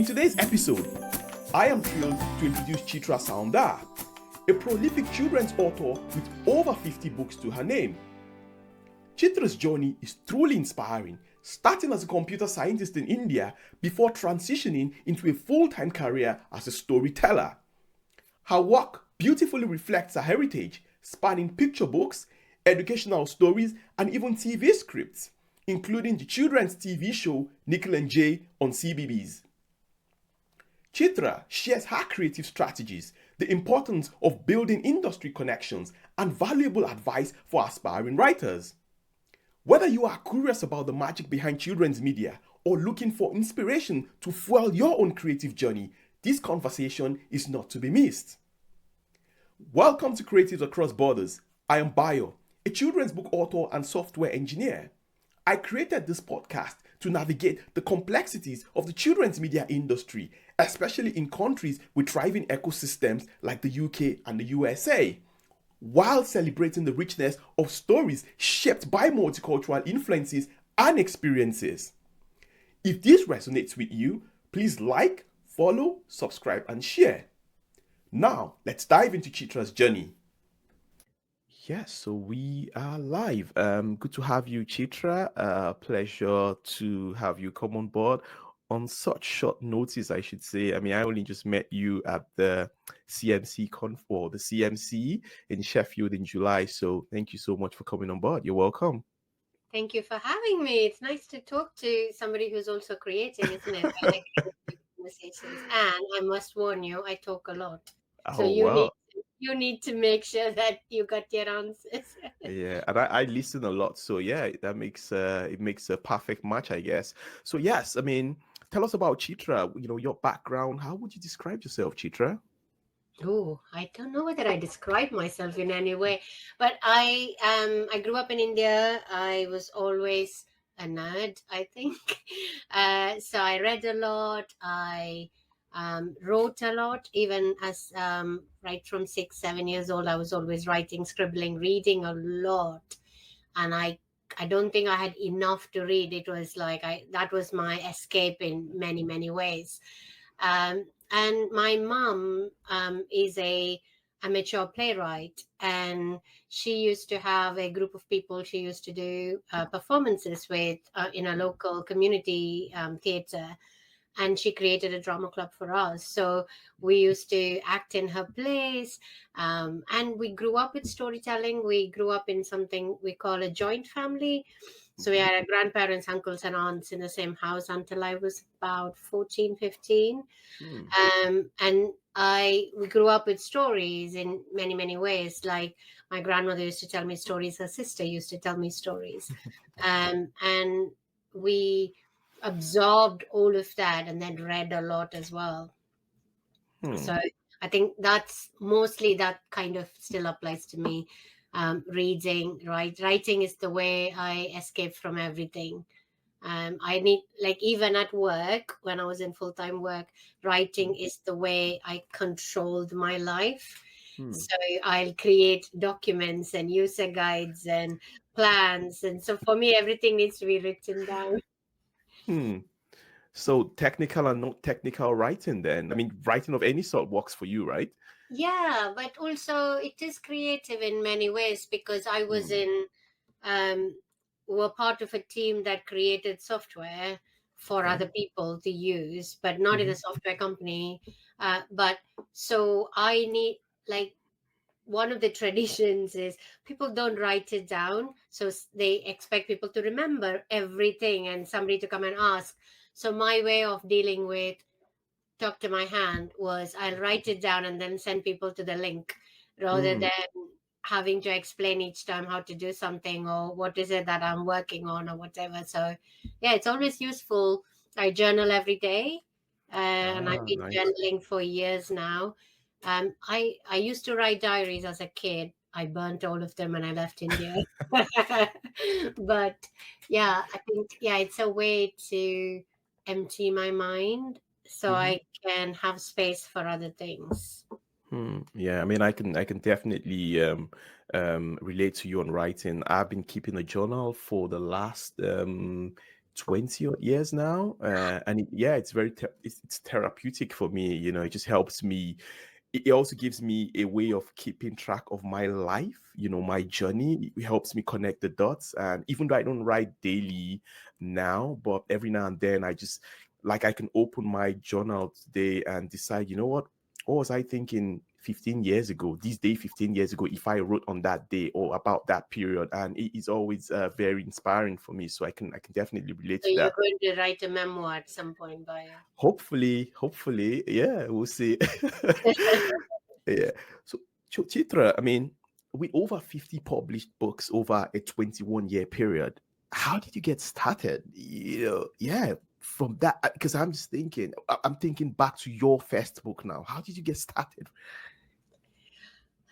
today's episode, I am thrilled to introduce Chitra Soundar, a prolific children's author with over 50 books to her name. Chitra's journey is truly inspiring, starting as a computer scientist in India before transitioning into a full-time career as a storyteller. Her work beautifully reflects her heritage, spanning picture books, educational stories, and even TV scripts, including the children's TV show Nikhil and Jay on CBeebies. Chitra shares her creative strategies, the importance of building industry connections, and valuable advice for aspiring writers. Whether you are curious about the magic behind children's media or looking for inspiration to fuel your own creative journey, this conversation is not to be missed. Welcome to Creatives Across Borders. I am Bayo, a children's book author and software engineer. I created this podcast to navigate the complexities of the children's media industry, especially in countries with thriving ecosystems like the UK and the USA, while celebrating the richness of stories shaped by multicultural influences and experiences. If this resonates with you, please like, follow, subscribe, and share. Now, let's dive into Chitra's journey. Yes, so we are live. Good to have you, Chitra. Pleasure to have you come on board on such short notice, I should say. I mean, I only just met you at the CMC or the CMC in Sheffield in July. So thank you so much for coming on board. You're welcome. Thank you for having me. It's nice to talk to somebody who's also creating, isn't it? I like conversations. And I must warn you, I talk a lot. So Oh, wow. you need to make sure that you got your answers. Yeah, and I listen a lot, so yeah, that makes it makes a perfect match, I guess. So yes, I mean, tell us about Chitra. Your background. How would you describe yourself, Chitra? Oh, I don't know whether I describe myself in any way, but I grew up in India. I was always a nerd, I think. So I read a lot. I wrote a lot, even as right from 6, 7 years old. I was always writing, scribbling, reading a lot, and I don't think I had enough to read. It was like I that was my escape in many ways. And my mom is a amateur playwright, and she used to have a group of people she used to do performances with in a local community theater, and she created a drama club for us. So we used to act in her plays, and we grew up with storytelling. We grew up in something we call a joint family. So we had our grandparents, uncles, and aunts in the same house until I was about 14, 15. Hmm. And we grew up with stories in many ways. Like my grandmother used to tell me stories, her sister used to tell me stories. And we absorbed all of that and then read a lot as well. Hmm. So I think that's mostly that kind of still applies to me. Reading, writing is the way I escape from everything. I need, like, even at work, when I was in full-time work, writing is the way I controlled my life. Hmm. So I'll create documents and user guides and plans. And so for me, everything needs to be written down. Hmm. So technical and not technical writing then. I mean, writing of any sort works for you, right? Yeah, but also it is creative in many ways, because I was in were part of a team that created software for Okay. other people to use, but not in a software company. But so I need, like, one of the traditions is people don't write it down. So they expect people to remember everything and somebody to come and ask. So my way of dealing with talk to my hand was I'll write it down and then send people to the link, rather Hmm. than having to explain each time how to do something or what is it that I'm working on or whatever. So yeah, it's always useful. I journal every day, and I've Ah, been nice. journaling for years now. I used to write diaries as a kid. I burnt all of them when I left India. But yeah, I think, yeah, it's a way to empty my mind so Mm-hmm. I can have space for other things. Yeah, I mean, I can definitely relate to you on writing. I've been keeping a journal for the last 20 odd years now, and it's very it's therapeutic for me. You know, it just helps me. It also gives me a way of keeping track of my life, you know, my journey. It helps me connect the dots. And even though I don't write daily now, but every now and then I just like I can open my journal today and decide, you know what was I thinking 15 years ago, this day 15 years ago, if I wrote on that day or about that period. And it is always very inspiring for me. So I can definitely relate So to you're that. going to write a memoir at some point, Baya. Hopefully, yeah, we'll see. Yeah. So, Chitra, I mean, with over 50 published books over a 21-year period, how did you get started? You know, yeah, from that, because I'm just thinking, I'm thinking back to your first book now. How did you get started?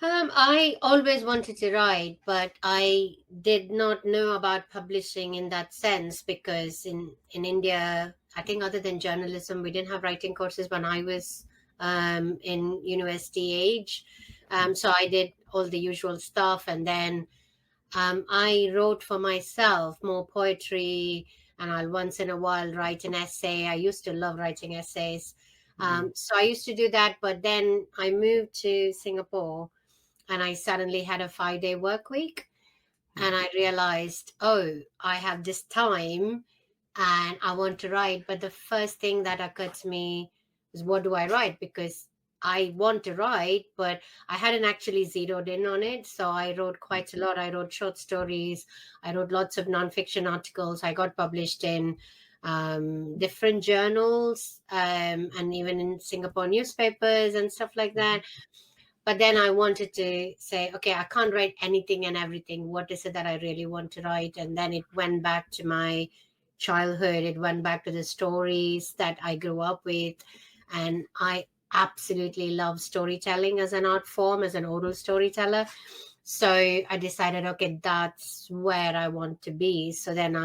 I always wanted to write, but I did not know about publishing in that sense because in India, I think other than journalism, we didn't have writing courses when I was in university age. So I did all the usual stuff, and then I wrote for myself more poetry, and I'll once in a while write an essay. I used to love writing essays. Mm, So I used to do that, but then I moved to Singapore and I suddenly had a 5-day work week. mm, And I realized, oh, I have this time and I want to write. But the first thing that occurred to me was, what do I write? Because I want to write, but I hadn't actually zeroed in on it. So I wrote quite a lot. I wrote short stories. I wrote lots of nonfiction articles. I got published in different journals and even in Singapore newspapers and stuff like that. But then I wanted to say, okay, I can't write anything and everything. What is it that I really want to write? And then it went back to my childhood. It went back to the stories that I grew up with. And I absolutely love storytelling as an art form, as an oral storyteller. So I decided, okay, that's where I want to be. So then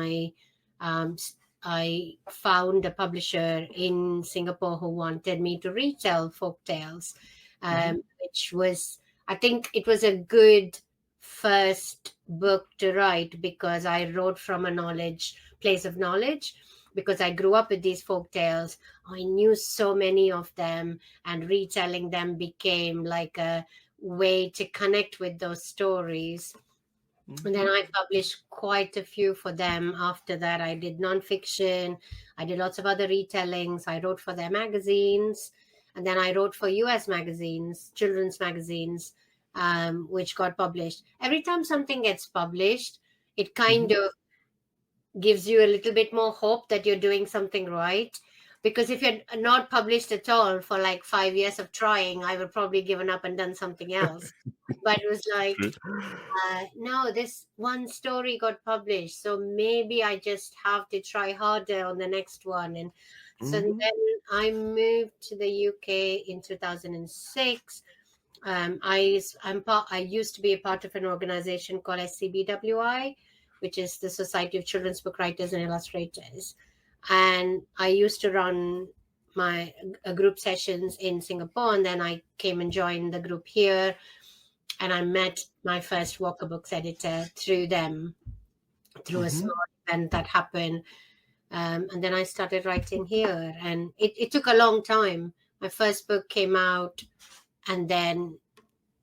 um, I found a publisher in Singapore who wanted me to retell folk tales, mhm, which was, I think it was a good first book to write because I wrote from a place of knowledge, because I grew up with these folk tales. I knew so many of them, and retelling them became like a way to connect with those stories. And then mhm, I published quite a few for them. After that, I did nonfiction. I did lots of other retellings. I wrote for their magazines. And then I wrote for US magazines, children's magazines, which got published. Every time something gets published, it kind mhm. of gives you a little bit more hope that you're doing something right. Because if you're not published at all for like 5 years of trying, I would probably given up and done something else. But it was like, True. no, this one story got published, so maybe I just have to try harder on the next one. And so then Mhm, I moved to the UK in 2006. I used to be a part of an organization called SCBWI, which is the Society of Children's Book Writers and Illustrators. And I used to run my group sessions in Singapore, and then I came and joined the group here, and I met my first Walker Books editor through them, through a mhm. small event that happened. And then I started writing here, and it took a long time. My first book came out, and then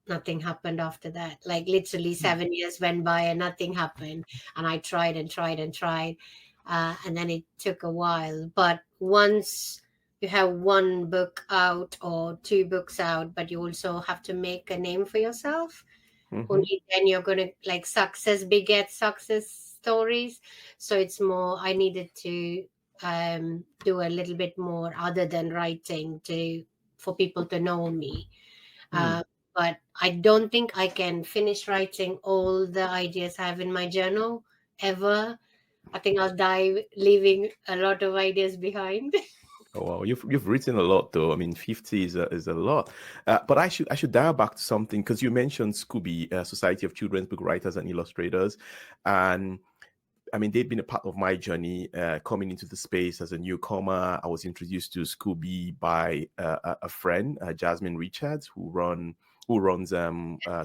nothing happened after that. Like literally 7 years went by and nothing happened. And I tried and tried and tried. And then it took a while. But once you have one book out or two books out, but you also have to make a name for yourself, Mhm. only then you're going to, like, success begets success stories. So it's more, I needed to do a little bit more other than writing to for people to know me. Mm. uh, but I don't think I can finish writing all the ideas I have in my journal ever. I think I'll die leaving a lot of ideas behind. Oh, wow, you've written a lot though. I mean, 50 is a lot. But I should dial back to something because you mentioned Scooby, Society of Children's Book Writers and Illustrators, and I mean they've been a part of my journey coming into the space as a newcomer. I was introduced to Scooby by a friend, Jasmine Richards, who run who runs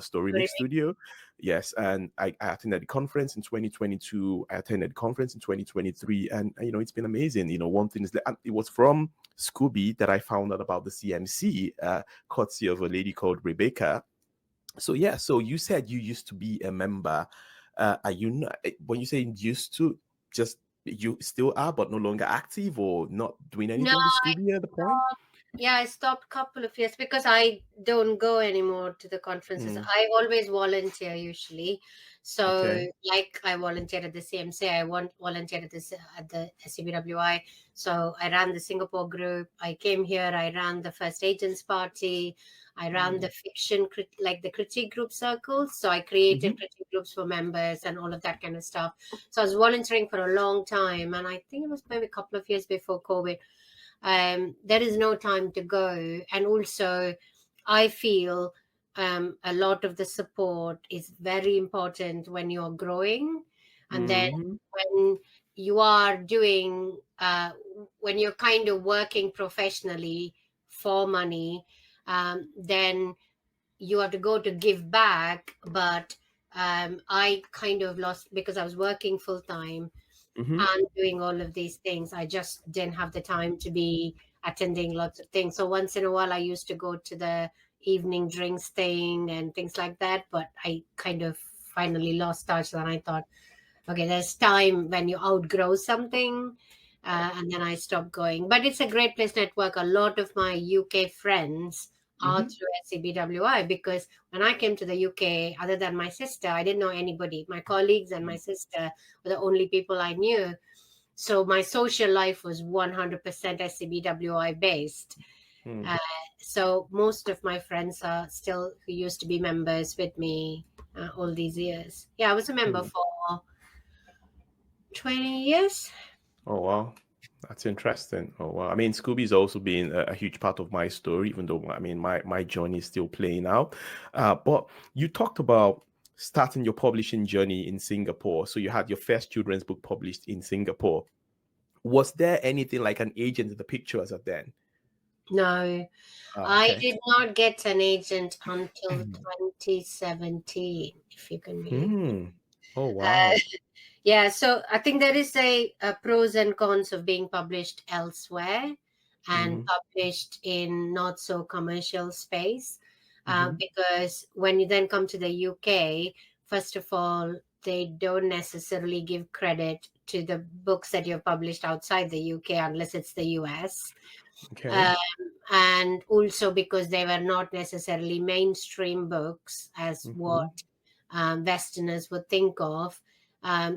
Story Mix Studio. Yes, and I attended the conference in 2022. I attended the conference in 2023, and it's been amazing. One thing is that it was from Scooby that I found out about the CMC, courtesy of a lady called Rebecca. So yeah, so you said you used to be a member. Are you not, when you say used to, just you still are, but no longer active or not doing No, anything with Scooby at the point? yeah, I stopped couple of years because I don't go anymore to the conferences. I always volunteer usually. So Okay. like I volunteered at the CMC, I volunteered at the SCBWI. So I ran the Singapore group. I came here, I ran the First Agents Party. I ran the fiction, like the critique group circles. So I created critique groups for members and all of that kind of stuff. So I was volunteering for a long time. And I think it was maybe a couple of years before COVID. There is no time to go. And also, I feel a lot of the support is very important when you're growing. And then when you are doing, when you're kind of working professionally for money, then you have to go to give back. But I kind of lost because I was working full time and doing all of these things. I just didn't have the time to be attending lots of things. So once in a while, I used to go to the evening drinks thing and things like that. But I kind of finally lost touch. And I thought, okay, there's time when you outgrow something. And then I stopped going. But it's a great place to network. A lot of my UK friends are through SCBWI because when I came to the UK, other than my sister, I didn't know anybody. My colleagues and my sister were the only people I knew. So my social life was 100% SCBWI based. So most of my friends are still who used to be members with me all these years. Yeah, I was a member for 20 years. Oh wow, that's interesting. Oh wow, I mean, Scooby's also been a huge part of my story, even though I mean my journey is still playing out. But you talked about starting your publishing journey in Singapore. So you had your first children's book published in Singapore. Was there anything like an agent in the picture as of then? No, I Okay. did not get an agent until 2017, if you can believe. Oh wow. Yeah, so I think there is a pros and cons of being published elsewhere and published in not so commercial space. Because when you then come to the UK, first of all, they don't necessarily give credit to the books that you've published outside the UK unless it's the US. Okay. And also because they were not necessarily mainstream books as what Westerners would think of.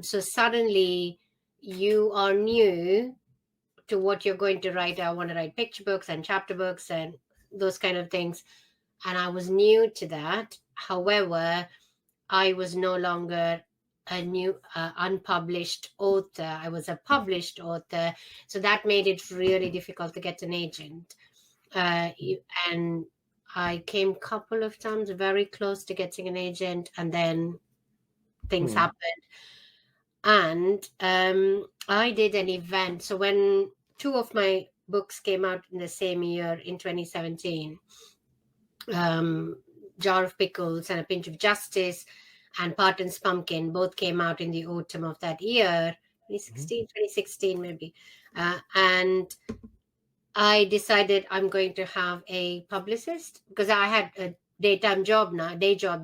So suddenly you are new to what you're going to write. I want to write picture books and chapter books and those kind of things. And I was new to that. However, I was no longer a new unpublished author. I was a published author. So that made it really difficult to get an agent. And I came a couple of times very close to getting an agent, and then things happened. And I did an event. So when two of my books came out in the same year in 2017, Jar of Pickles and A Pinch of Justice and Parton's Pumpkin both came out in the autumn of that year, 2016 maybe. And I decided I'm going to have a publicist because I had a day job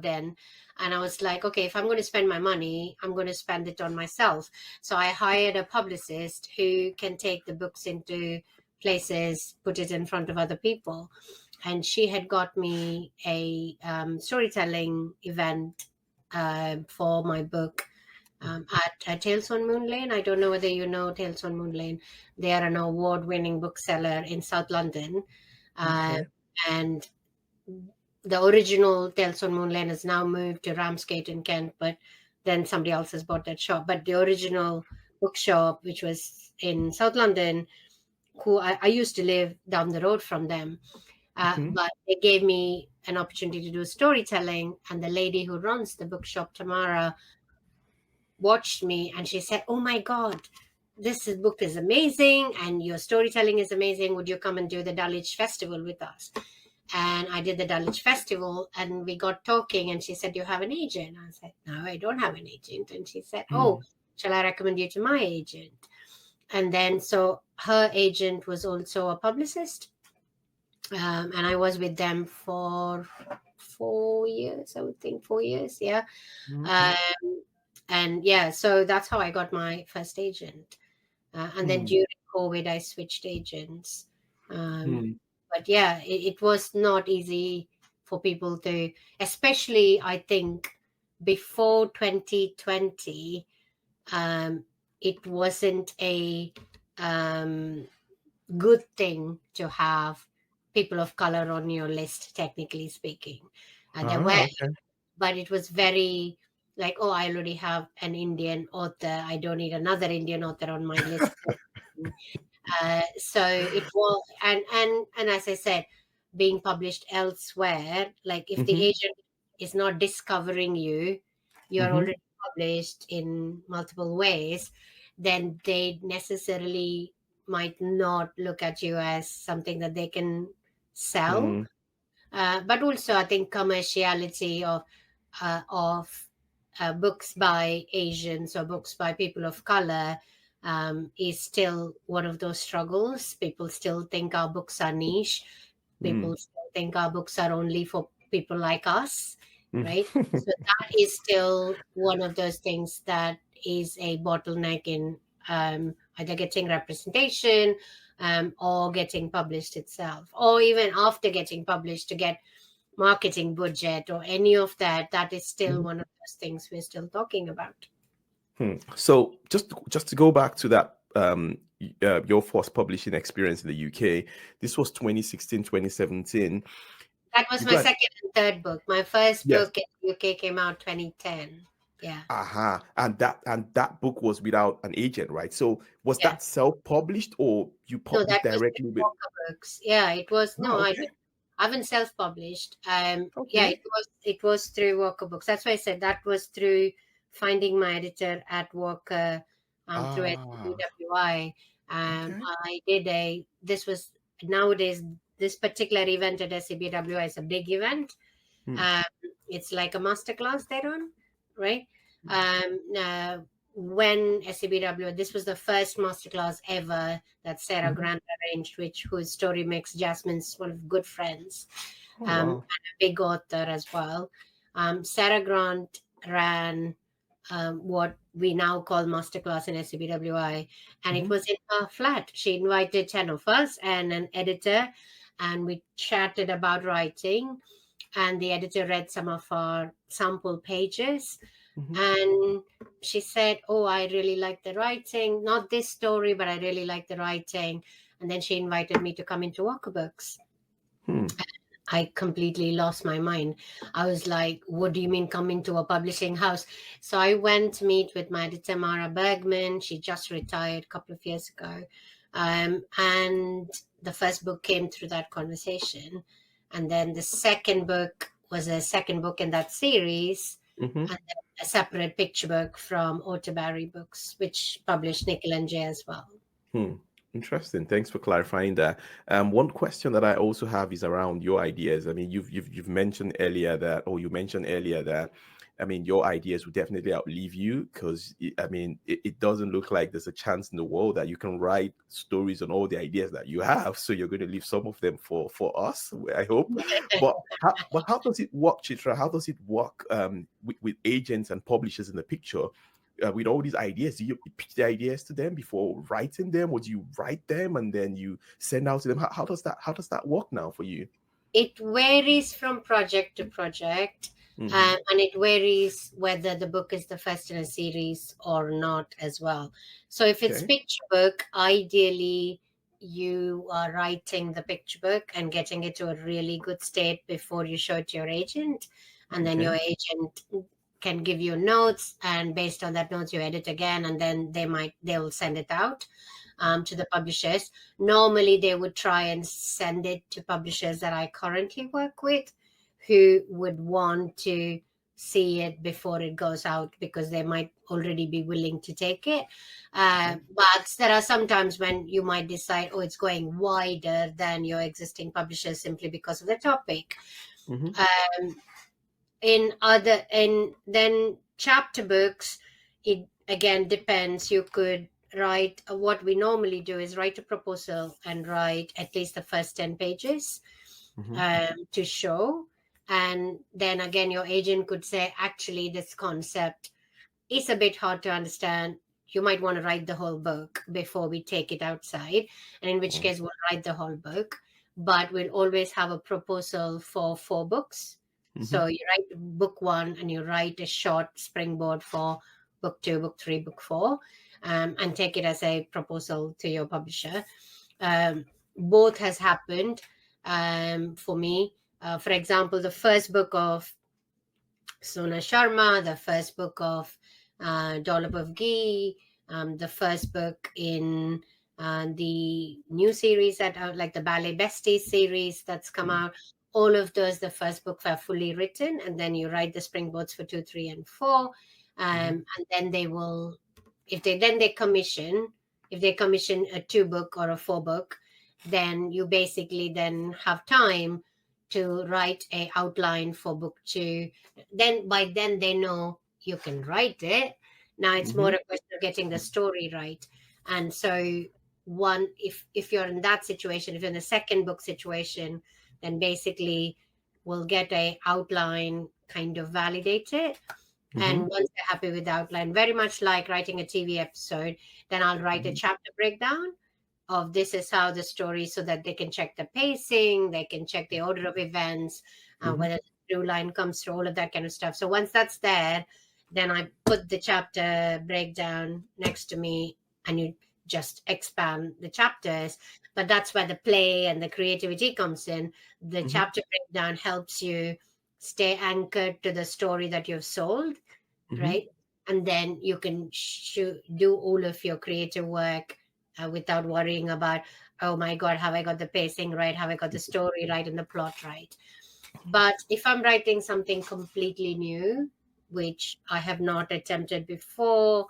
then. And I was like, okay, if I'm going to spend my money, I'm going to spend it on myself. So I hired a publicist who can take the books into places, put it in front of other people. And she had got me a storytelling event for my book at Tales on Moon Lane. I don't know whether you know Tales on Moon Lane. They are an award-winning bookseller in South London. And the original Tales on Moon Lane has now moved to Ramsgate in Kent, but then somebody else has bought that shop. But the original bookshop, which was in South London, who I used to live down the road from them. But they gave me an opportunity to do storytelling, and the lady who runs the bookshop, Tamara, watched me and she said, "Oh my God, this book is amazing and your storytelling is amazing. Would you come and do the Dulwich Festival with us?" And I did the Dulwich Festival, and we got talking, and she said, "You have an agent?" I said, "No, I don't have an agent." And she said, "Oh, shall I recommend you to my agent?" And then, so her agent was also a publicist. And I was with them for 4 years, I would think 4 years. Yeah. And yeah, so that's how I got my first agent. And then during COVID, I switched agents. But yeah, it was not easy for people to, especially I think before 2020, it wasn't a good thing to have people of color on your list, technically speaking. There were, Okay. but it was very like, oh, I already have an Indian author. I don't need another Indian author on my list. So it was, and as I said, being published elsewhere, like if the agent is not discovering you, you're already published in multiple ways, then they necessarily might not look at you as something that they can sell. But also, I think commerciality of books by Asians or books by people of color is still one of those struggles. People still think our books are niche. People still think our books are only for people like us, right? So that is still one of those things that is a bottleneck in either getting representation or getting published itself, or even after getting published to get marketing budget or any of that. That is still one of those things we're still talking about. So just to go back to that, your first publishing experience in the UK, this was 2016, 2017. That was You my got, second and third book. My first yes. book in the UK came out 2010. Yeah. And that book was without an agent, right? So was Yeah. that self-published or you No, published that was directly with? Walker Books. Yeah, it was. No, I Okay. haven't self-published. Yeah, Okay. it was through Walker Books. That's why I said that was through finding my editor at Walker, through Ah, SCBWI. okay. I did this was nowadays, this particular event at SCBWI is a big event. Um, it's like a masterclass they run, right? When SCBW, this was the first masterclass ever that Sarah Grant arranged, whose story makes Jasmine's one of good friends, Oh, and wow. a big author as well. Sarah Grant ran what we now call masterclass in SCBWI, and it was in her flat. She invited 10 of us and an editor, and we chatted about writing, and the editor read some of our sample pages, and she said, "Oh, I really like the writing, not this story, but I really like the writing." And then she invited me to come into Walker Books. I completely lost my mind. I was like, "What do you mean coming to a publishing house?" So I went to meet with my editor, Mara Bergman. She just retired a couple of years ago. And the first book came through that conversation. And then the second book was a second book in that series, and then a separate picture book from Barry Books, which published Nikhil and Jay as well. Interesting. Thanks for clarifying that. One question that I also have is around your ideas. I mean, you've mentioned earlier that, or you mentioned earlier that, I mean, your ideas will definitely outlive you because, I mean, it doesn't look like there's a chance in the world that you can write stories on all the ideas that you have. So you're going to leave some of them for us, I hope. But how does it work, Chitra? How does it work with agents and publishers in the picture? With all these ideas, do you pitch the ideas to them before writing them, or do you write them and then you send out to them? How does that work now for you? It varies from project to project, and it varies whether the book is the first in a series or not as well. So if it's Okay. picture book, ideally you are writing the picture book and getting it to a really good state before you show it to your agent, and then your agent can give you notes, and based on that notes you edit again, and then they'll send it out to the publishers. Normally they would try and send it to publishers that I currently work with, who would want to see it before it goes out, because they might already be willing to take it. But there are some times when you might decide, oh, it's going wider than your existing publisher simply because of the topic. Mm-hmm. Um, in then chapter books, it again depends. You could write, what we normally do is write a proposal and write at least the first 10 pages Mm-hmm. to show. And then again, your agent could say, actually, this concept is a bit hard to understand. You might want to write the whole book before we take it outside. And in which case, we'll write the whole book. But we'll always have a proposal for 4 books. Mm-hmm. So you write book 1 and you write a short springboard for book 2, book 3, book 4, and take it as a proposal to your publisher. Both has happened for me. For example, the first book of Sona Sharma, the first book of Dollop of Ghee, the first book in the new series that are like the Ballet Besties series that's come out. All of those, the first book were fully written, and then you write the springboards for 2, 3, and 4, and then they will, if they commission a 2 book or a 4 book, then you basically then have time to write a outline for book 2. Then by then they know you can write it. Now it's more a question of getting the story right. And so one, if you're in that situation, if you're in the second book situation, then basically we'll get a outline kind of validated. And once they're happy with the outline, very much like writing a TV episode, then I'll write a chapter breakdown of this is how the story, so that they can check the pacing, they can check the order of events, whether the through line comes through, all of that kind of stuff. So once that's there, then I put the chapter breakdown next to me, and you just expand the chapters. But that's where the play and the creativity comes in. The chapter breakdown helps you stay anchored to the story that you've sold, right? And then you can do all of your creative work without worrying about, oh my God, have I got the pacing right? Have I got the story right and the plot right? But if I'm writing something completely new, which I have not attempted before,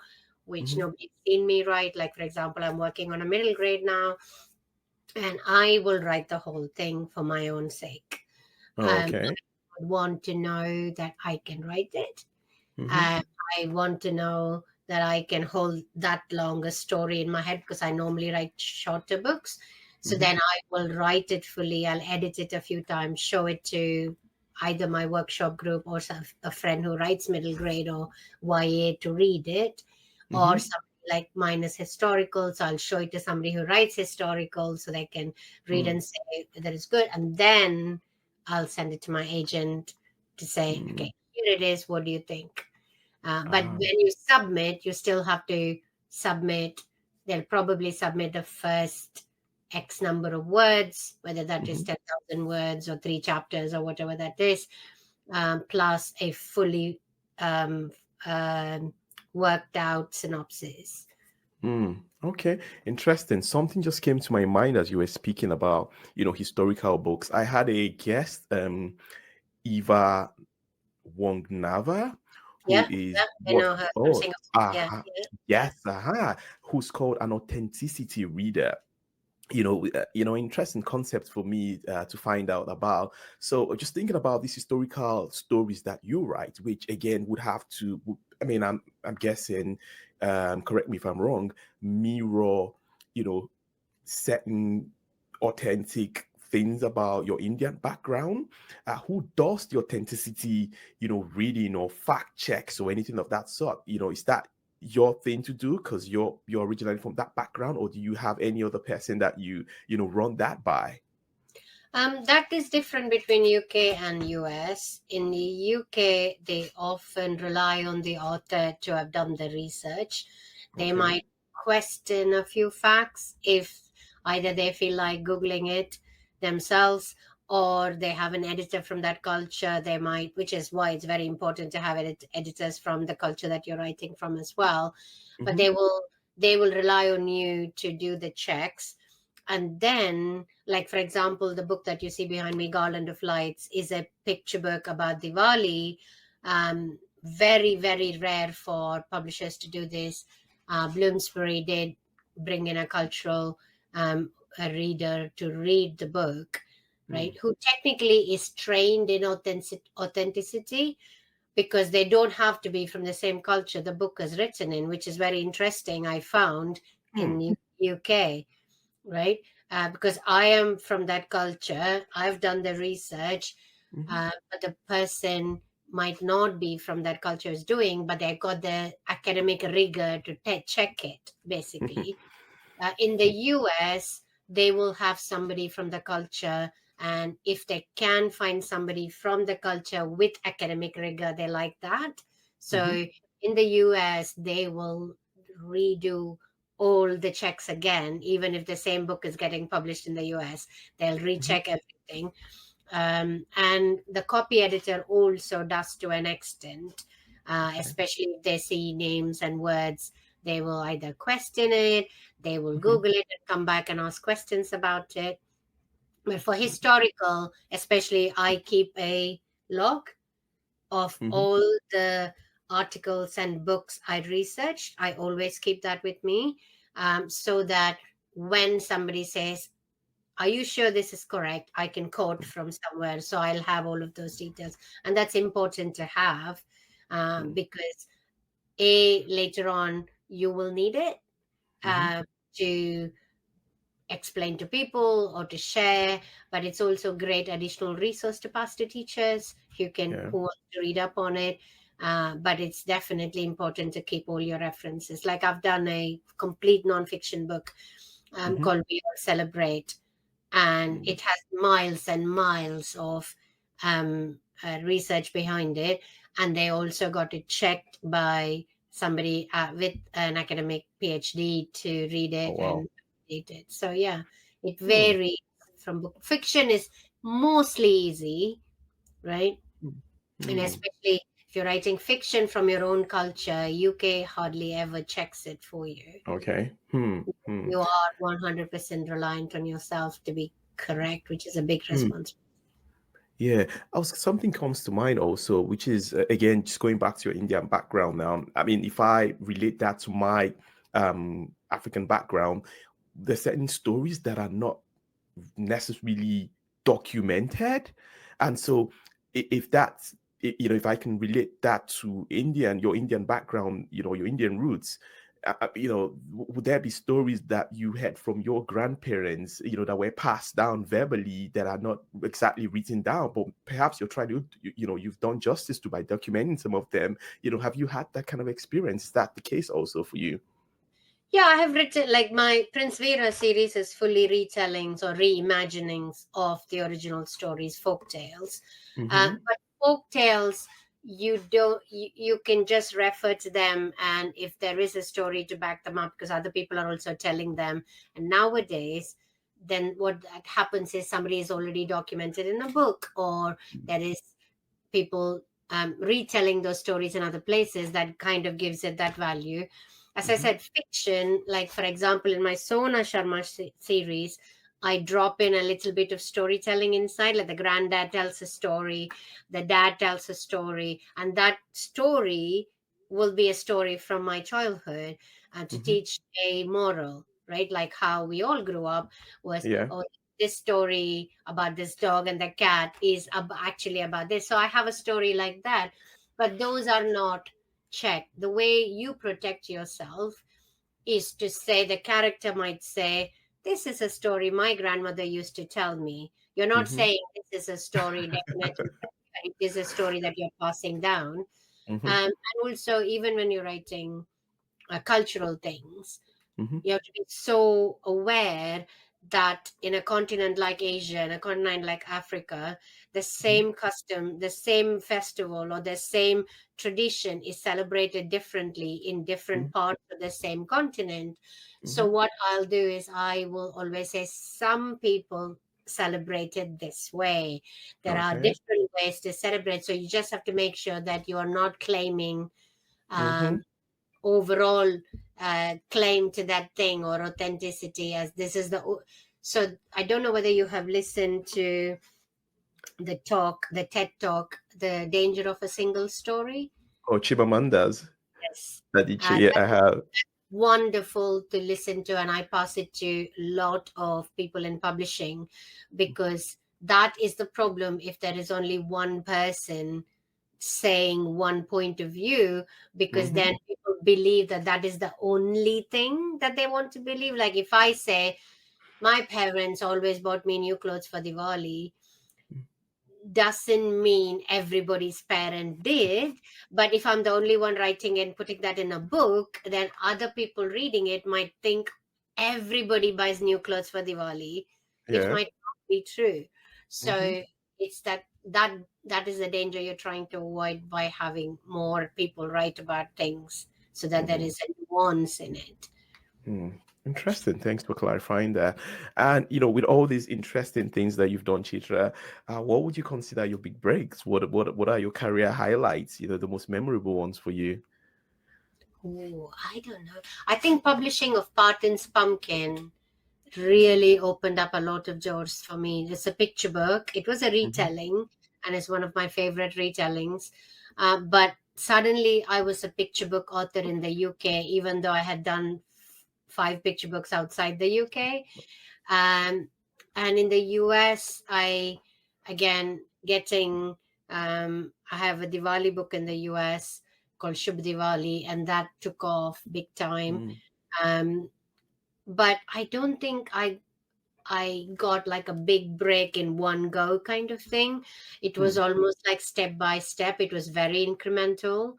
which nobody's seen me write, like, for example, I'm working on a middle grade now, and I will write the whole thing for my own sake. Okay. I want to know that I can write it. Mm-hmm. I want to know that I can hold that long a story in my head, because I normally write shorter books. So then I will write it fully. I'll edit it a few times, show it to either my workshop group or a friend who writes middle grade or YA to read it, or something like mine is historical. So I'll show it to somebody who writes historical so they can read and say that it's good. And then I'll send it to my agent to say, okay, here it is. What do you think? But when you submit, you still have to submit. They'll probably submit the first X number of words, whether that is 10,000 words or 3 chapters or whatever that is, plus a fully worked out synopsis. Okay, interesting. Something just came to my mind as you were speaking about, historical books. I had a guest, Eva Wongnava, who Yeah, is I know her from Singapore. Yeah, yes, who's called an authenticity reader. Interesting concept for me to find out about. So just thinking about these historical stories that you write, which again would have to, I mean, I'm guessing, correct me if I'm wrong, mirror, certain authentic things about your Indian background. Who does the authenticity, reading or fact checks or anything of that sort? Is that your thing to do because you're originally from that background, or do you have any other person that you run that by? that is different between UK and US. In the UK, they often rely on the author to have done the research. They Okay. might question a few facts if either they feel like Googling it themselves, or they have an editor from that culture. They might, which is why it's very important to have editors from the culture that you're writing from as well. But they will rely on you to do the checks. And then, like, for example, the book that you see behind me, Garland of Lights, is a picture book about Diwali. Very, very rare for publishers to do this. Bloomsbury did bring in a cultural a reader to read the book, right? Who technically is trained in authenticity, because they don't have to be from the same culture the book is written in, which is very interesting. I found in UK, right? Because I am from that culture. I've done the research, but the person might not be from that culture is doing, but they got the academic rigor to check it, basically. In the US, they will have somebody from the culture, and if they can find somebody from the culture with academic rigor, they like that. So in the US, they will redo all the checks again, even if the same book is getting published in the US, they'll recheck everything. And the copy editor also does to an extent, especially if they see names and words, they will either question it, they will Google it and come back and ask questions about it. But for historical, especially, I keep a log of all the articles and books I researched. I always keep that with me, so that when somebody says, are you sure this is correct, I can quote from somewhere. So I'll have all of those details. And that's important to have, because later on you will need it to explain to people or to share, but it's also great additional resource to pass to teachers who want to read up on it. But it's definitely important to keep all your references. Like I've done a complete nonfiction book called We All Celebrate, and it has miles and miles of research behind it, and they also got it checked by somebody with an academic PhD to read it and read it. So yeah, it varies from book. Fiction is mostly easy, right? And especially if you're writing fiction from your own culture, UK hardly ever checks it for you. You are 100% reliant on yourself to be correct, which is a big responsibility. Yeah, something comes to mind also, which is again just going back to your Indian background now. I mean, if I relate that to my African background, there's certain stories that are not necessarily documented, and so if that's if I can relate that to your Indian background, your Indian roots, would there be stories that you had from your grandparents, that were passed down verbally that are not exactly written down, but perhaps you're trying to, you've done justice to by documenting some of them? Have you had that kind of experience? Is that the case also for you? Yeah, I have written, like my Prince Vera series is fully retellings or reimaginings of the original stories, folk tales. But folk tales, you can just refer to them, and if there is a story to back them up, because other people are also telling them. And nowadays, then what that happens is somebody is already documented in a book, or there is people retelling those stories in other places, that kind of gives it that value. As I said, fiction, like for example, in my Sona Sharma series, I drop in a little bit of storytelling inside, like the granddad tells a story, the dad tells a story, and that story will be a story from my childhood, to teach a moral, right? Like how we all grew up was, Yeah. oh, this story about this dog and the cat is actually about this. So I have a story like that, but those are not checked. The way you protect yourself is to say, the character might say, this is a story my grandmother used to tell me. You're not saying this is a story definitely, it is a story that you're passing down. And also, even when you're writing cultural things, you have to be so aware that in a continent like Asia, in a continent like Africa, the same custom, the same festival, or the same tradition is celebrated differently in different parts of the same continent. So what I'll do is I will always say, some people celebrate it this way. There are Okay. different ways to celebrate. So you just have to make sure that you are not claiming overall claim to that thing or authenticity as this is so I don't know whether you have listened to the TED talk The Danger of a Single Story. Oh, Chimamanda's. Yes. Yeah, I have. Wonderful to listen to, and I pass it to a lot of people in publishing, because that is the problem. If there is only one person saying one point of view, because Mm-hmm. then people believe that that is the only thing that they want to believe. Like if I say my parents always bought me new clothes for Diwali, doesn't mean everybody's parent did. But if I'm the only one writing and putting that in a book, then other people reading it might think everybody buys new clothes for Diwali, which Yeah. might not be true. Mm-hmm. So it's that is the danger you're trying to avoid by having more people write about things, so that there Mm-hmm. is a nuance in it. Hmm. Interesting. Thanks for clarifying that. And with all these interesting things that you've done, Chitra, what would you consider your big breaks? What are your career highlights? The most memorable ones for you. Oh, I don't know. I think publishing of Parton's Pumpkin really opened up a lot of doors for me. It's a picture book. It was a Mm-hmm. retelling, and it's one of my favorite retellings. But suddenly, I was a picture book author in the UK, even though I had done five picture books outside the UK. Um, and in the US, I again getting. I have a Diwali book in the US called Shubh Diwali, and that took off big time. Mm. Um, but I don't think I got like a big break in one go kind of thing. It was Mm. almost like step by step. It was very incremental.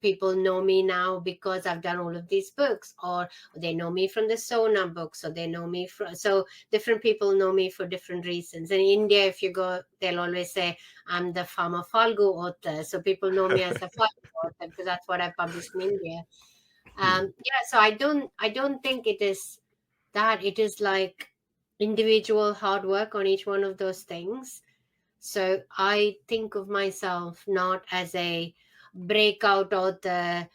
People know me now because I've done all of these books, or they know me from the Sona books, or they know me from, so different people know me for different reasons. In India, if you go, they'll always say I'm the Fama Falgu author. So people know me as a Falgu author because that's what I published in India. Mm. Yeah, so I don't think it is that. It is like individual hard work on each one of those things. So I think of myself not as a breakout author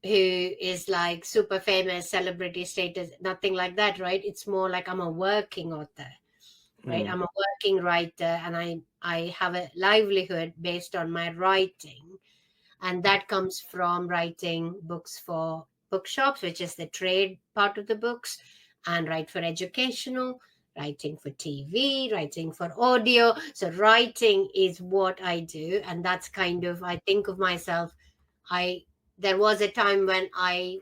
who is like super famous celebrity status, nothing like that, right? It's more like I'm a working author, right? Mm. I'm a working writer, and I have a livelihood based on my writing, and that comes from writing books for bookshops, which is the trade part of the books, and write for educational, writing for TV, writing for audio. So writing is what I do, and that's kind of, I think of myself, I there was a time when I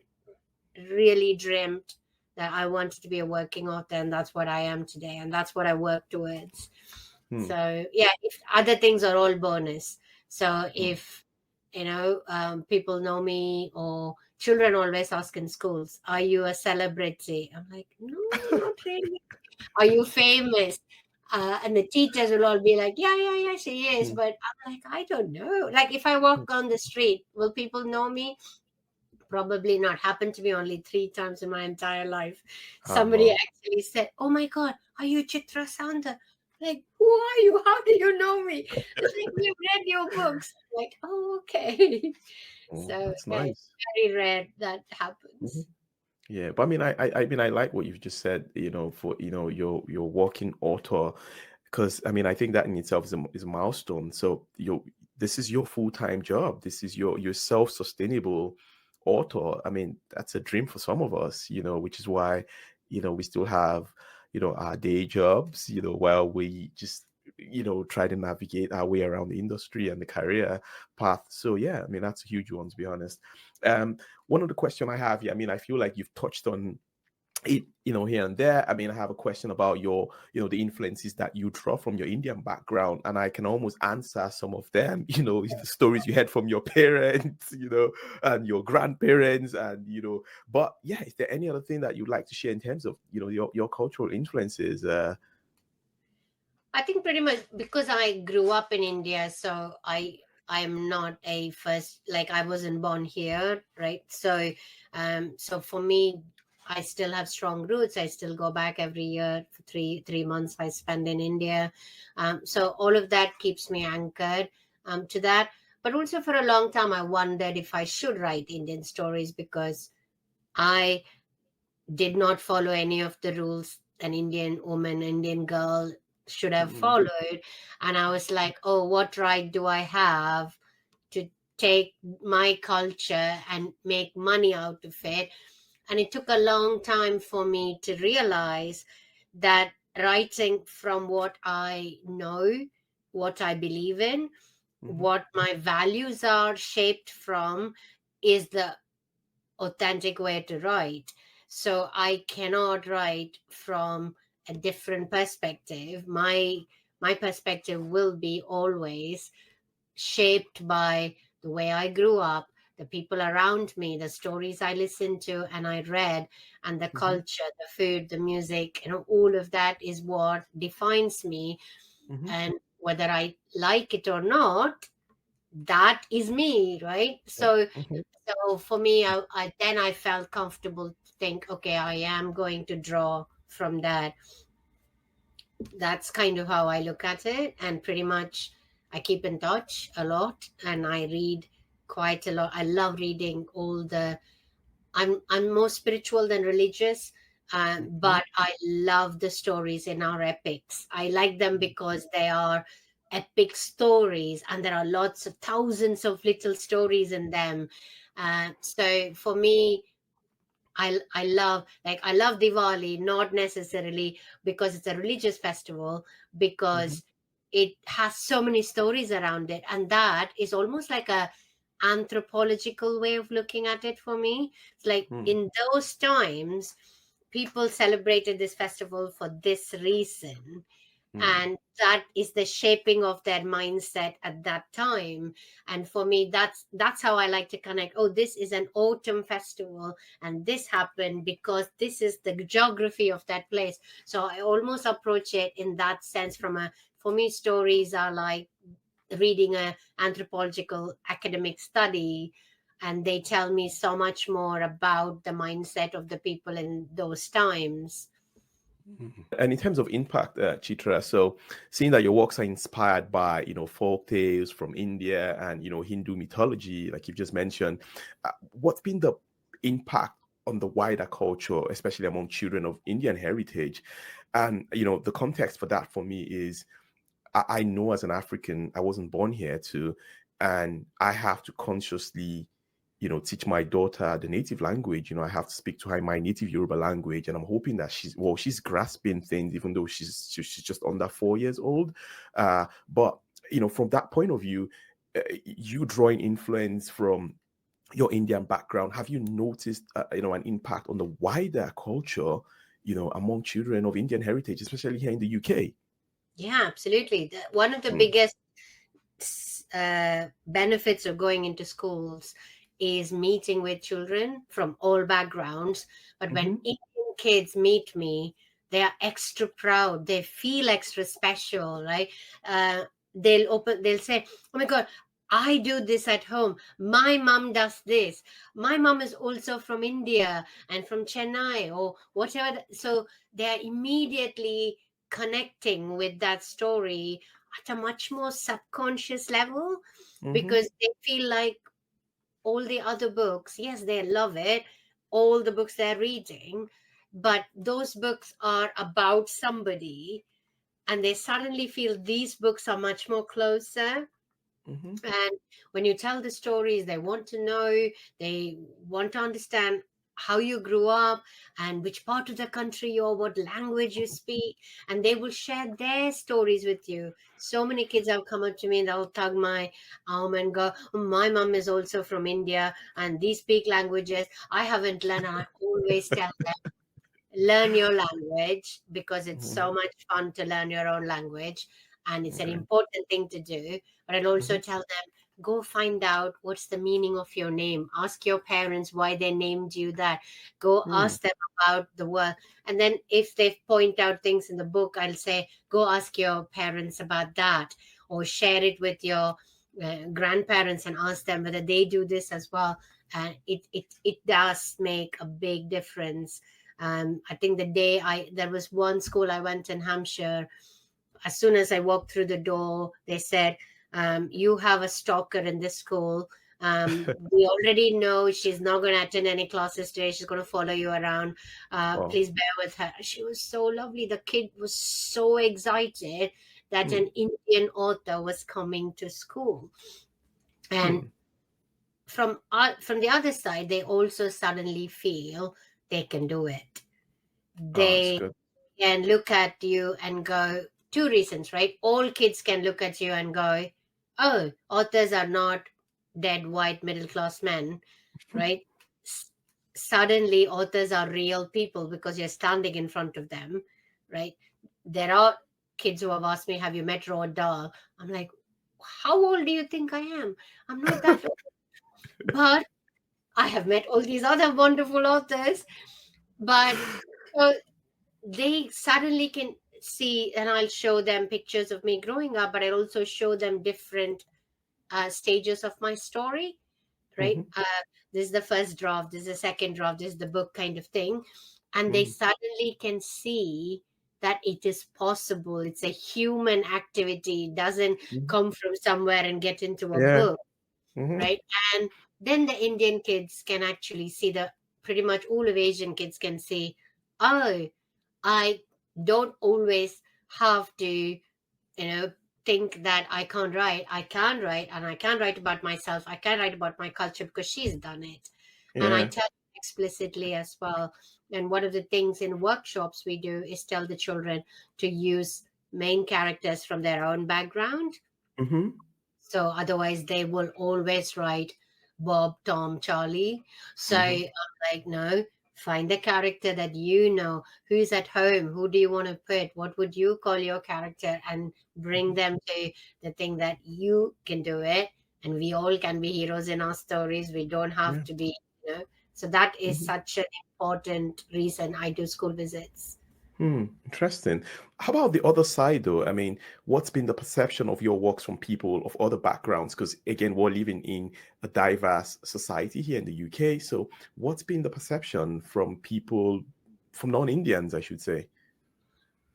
really dreamt that I wanted to be a working author, and that's what I am today, and that's what I work towards. Mm. So yeah, if other things are all bonus. So Mm. if people know me, or children always ask in schools, "Are you a celebrity?" I'm like, "No, not really." "Are you famous?" And the teachers will all be like, "Yeah, yeah, yeah, she is." Mm. But I'm like, I don't know. Like if I walk on the street, will people know me? Probably not. Happened to me only 3 times in my entire life. Oh, Somebody wow. actually said, "Oh my God, are you Chitra Soundar?" Like, who are you? How do you know me? It's like, we've read your books. I'm like, oh, okay. Oh, So that's yeah, it's nice. very rare that Mm-hmm. happens. Yeah, but I mean, I like what you've just said. For your working author, because I mean, I think that in itself is a milestone. So this is your full time job. This is your self sustainable author. I mean, that's a dream for some of us. Which is why we still have our day jobs. While we just try to navigate our way around the industry and the career path. So yeah, I mean, that's a huge one, to be honest. One of the question I have here, I mean, I feel like you've touched on it, here and there. I mean, I have a question about the influences that you draw from your Indian background, and I can almost answer some of them. The stories you had from your parents, and your grandparents, and But yeah, is there any other thing that you'd like to share in terms of your cultural influences? I think pretty much because I grew up in India, so I'm not a first, like I wasn't born here, right? So for me, I still have strong roots. I still go back every year for three months I spend in India. So all of that keeps me anchored to that. But also for a long time, I wondered if I should write Indian stories, because I did not follow any of the rules an Indian woman, Indian girl should have Mm-hmm. followed. And I was like, oh, what right do I have to take my culture and make money out of it? And it took a long time for me to realize that writing from what I know, what I believe in, Mm-hmm. what my values are shaped from, is the authentic way to write. So I cannot write from a different perspective. My perspective will be always shaped by the way I grew up, the people around me, the stories I listened to and I read, and the Mm-hmm. culture, the food, the music, all of that is what defines me. Mm-hmm. And whether I like it or not, that is me, right? So for me, I felt comfortable to think, okay, I am going to draw from that. That's kind of how I look at it. And pretty much I keep in touch a lot and I read quite a lot. I love reading all the, I'm more spiritual than religious, Mm-hmm. but I love the stories in our epics. I like them because they are epic stories and there are lots of thousands of little stories in them. So for me, I love Diwali, not necessarily because it's a religious festival, Mm-hmm. because it has so many stories around it, and that is almost like a anthropological way of looking at it for me. It's like in those times, people celebrated this festival for this reason, Mm-hmm. and that is the shaping of their mindset at that time. And for me, that's how I like to connect. Oh, this is an autumn festival and this happened because this is the geography of that place. So I almost approach it in that sense. For me, stories are like reading a anthropological academic study, and they tell me so much more about the mindset of the people in those times. And in terms of impact, Chitra, so seeing that your works are inspired by, folk tales from India and, Hindu mythology, like you've just mentioned, what's been the impact on the wider culture, especially among children of Indian heritage? And, the context for that for me is I know as an African, I wasn't born here too, and I have to consciously, teach my daughter the native language. I have to speak to her in my native Yoruba language, and I'm hoping that she's grasping things, even though she's just under 4 years old. But from that point of view, you drawing influence from your Indian background, have you noticed, an impact on the wider culture, among children of Indian heritage, especially here in the UK? Yeah, absolutely. One of the Mm, biggest benefits of going into schools is meeting with children from all backgrounds. But when mm-hmm, Indian kids meet me, they are extra proud. They feel extra special, right? They'll say, "Oh my God, I do this at home. My mom does this. My mom is also from India and from Chennai or whatever." So they're immediately connecting with that story at a much more subconscious level, mm-hmm, because they feel like all the other books, yes, they love it, all the books they're reading, but those books are about somebody, and they suddenly feel these books are much more closer. mm-hmm. And when you tell the stories, they want to know, they want to understand how you grew up and which part of the country you're, what language you speak, and they will share their stories with you. So many kids have come up to me and they'll tug my arm and go, "Oh, my mom is also from India and these speak languages I haven't learned." And I always tell them, learn your language, because it's Mhm. so much fun to learn your own language and it's an Okay. important thing to do. But I'll also Mhm. tell them, go find out what's the meaning of your name. Ask your parents why they named you that. Go Mm. ask them about the world. And then if they point out things in the book, I'll say, go ask your parents about that, or share it with your grandparents and ask them whether they do this as well. And it does make a big difference. I think the day there was one school I went in Hampshire. As soon as I walked through the door, they said, "You have a stalker in this school. We already know she's not going to attend any classes today. She's going to follow you around. Oh. Please bear with her. She was so lovely. The kid was so excited that Hmm. an Indian author was coming to school. And Hmm. from the other side, they also suddenly feel they can do it. Oh, that's They good. can look at you and go, two reasons, right? All kids can look at you and go, oh, authors are not dead white middle class men, right? S- Suddenly, authors are real people because you're standing in front of them, right? There are kids who have asked me, have you met Roald Dahl? I'm like, how old do you think I am? I'm not that old. But I have met all these other wonderful authors. But uh, they suddenly can see, and I'll show them pictures of me growing up, but I'll also show them different stages of my story, right? Hmm. This is the first draft, this is the second draft, this is the book kind of thing. And they Hmm. suddenly can see that it is possible. It's a human activity. It doesn't Hmm. come from somewhere and get into a Yeah. book, Hmm. right? And then the Indian kids can actually see, the pretty much all of Asian kids can see, oh, I don't always have to, think that I can't write. I can write, and I can write about myself. I can write about my culture because she's done it. And I Yeah. tell explicitly as well. And one of the things in workshops we do is tell the children to use main characters from their own background. Hmm. So otherwise, they will always write Bob, Tom, Charlie. So Hmm. I'm like, no, find the character that you know, who's at home, who do you want to put, what would you call your character, and bring them to the thing that you can do it. And we all can be heroes in our stories. We don't have Yeah. to be, So that is Hmm. such an important reason I do school visits. Hmm. Interesting. How about the other side, though? I mean, what's been the perception of your works from people of other backgrounds? Because again, we're living in a diverse society here in the UK. So, what's been the perception from people, from non-Indians, I should say?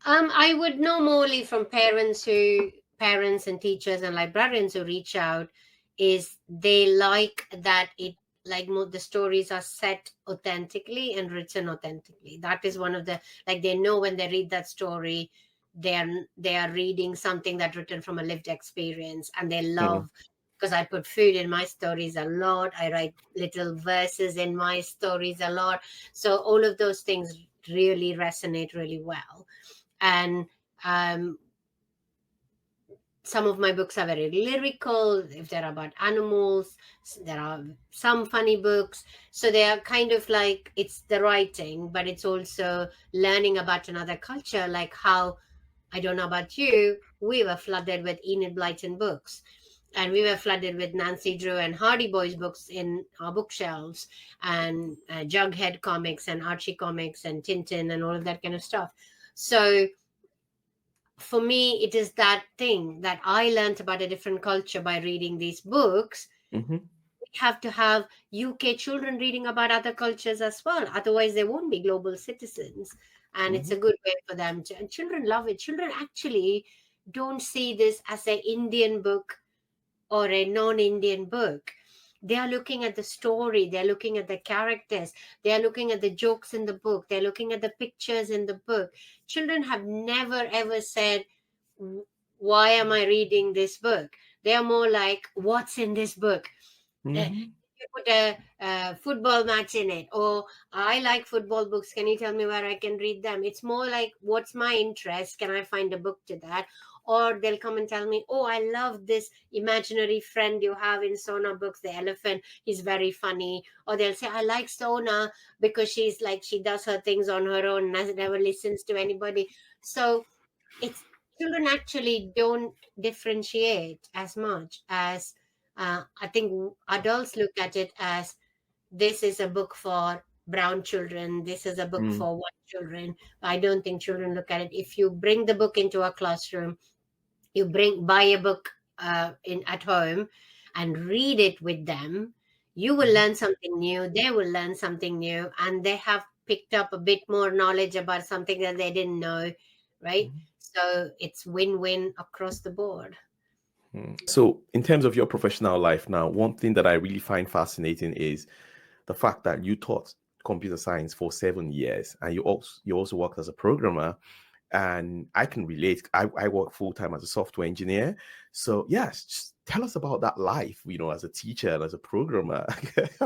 I would know morely from parents and teachers and librarians who reach out, is they like that it, like, the stories are set authentically and written authentically. That is one of the, like, they know when they read that story, they are reading something that written from a lived experience, and they Hmm. love, because I put food in my stories a lot. I write little verses in my stories a lot. So all of those things really resonate really well. And um, some of my books are very lyrical. If they're about animals, there are some funny books. So they are kind of like, it's the writing, but it's also learning about another culture, like how, I don't know about you, we were flooded with Enid Blyton books. And we were flooded with Nancy Drew and Hardy Boys books in our bookshelves, and Jughead comics and Archie comics and Tintin and all of that kind of stuff. So for me, it is that thing that I learned about a different culture by reading these books. Hmm. We have to have UK children reading about other cultures as well. Otherwise, they won't be global citizens. And it's Hmm. a good way for them to, and children love it. Children actually don't see this as an Indian book or a non-Indian book. They are looking at the story, they're looking at the characters, they are looking at the jokes in the book, they're looking at the pictures in the book. Children have never ever said, why am I reading this book? They are more like, what's in this book? Hmm. You put a football match in it, or I like football books, can you tell me where I can read them? It's more like, what's my interest, can I find a book to that? Or they'll come and tell me, oh, I love this imaginary friend you have in Sona books, the elephant, he's very funny. Or they'll say, I like Sona because she's like, she does her things on her own, never listens to anybody. So it's, children actually don't differentiate as much as, I think adults look at it as, this is a book for brown children, this is a book Hmm. for white children. I don't think children look at it. If you bring the book into a classroom, you buy a book in at home and read it with them, you will Hmm. learn something new, they will learn something new, and they have picked up a bit more knowledge about something that they didn't know, right? Hmm. So it's win-win across the board. So, in terms of your professional life now, one thing that I really find fascinating is the fact that you taught computer science for 7 years, and you also worked as a programmer. And I can relate. I work full time as a software engineer. So yes, just tell us about that life, as a teacher and as a programmer,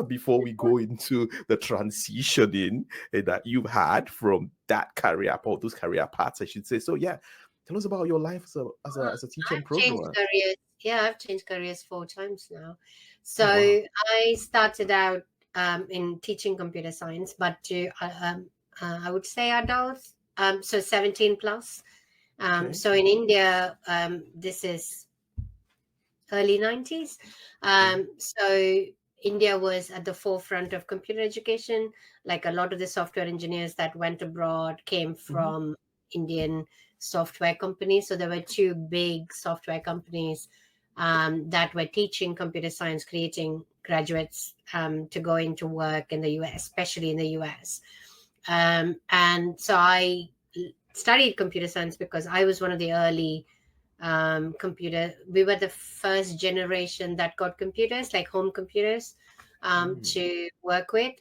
before we go into the transitioning that you've had from that career, or those career paths, I should say. So yeah, tell us about your life as a teacher and I've changed programmer. careers. Yeah, I've changed careers 4 times now. So Oh wow. I started out in teaching computer science, but to I would say adults, so 17 plus. Okay. So in India, this is early 90s. Mm-hmm. So India was at the forefront of computer education. Like a lot of the software engineers that went abroad came Mm-hmm. from Indian software companies. So there were two big software companies that were teaching computer science, creating graduates to go into work in the US, especially in the US. And so I studied computer science because I was one of the early we were the first generation that got computers, like home computers, to work with.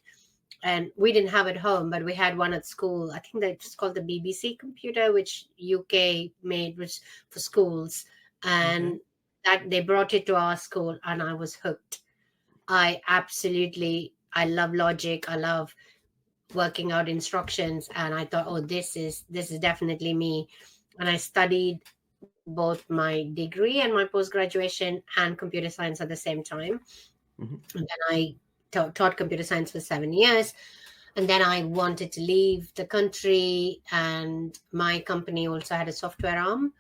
And we didn't have at home, but we had one at school. I think that's called the BBC computer, which UK made, which for schools. Okay. And that they brought it to our school, and I was hooked. I love logic. I love working out instructions, and I thought, oh, this is definitely me. And I studied both my degree and my post graduation and computer science at the same time. Mm-hmm. And then I taught computer science for 7 years. And then I wanted to leave the country, and my company also had a software arm.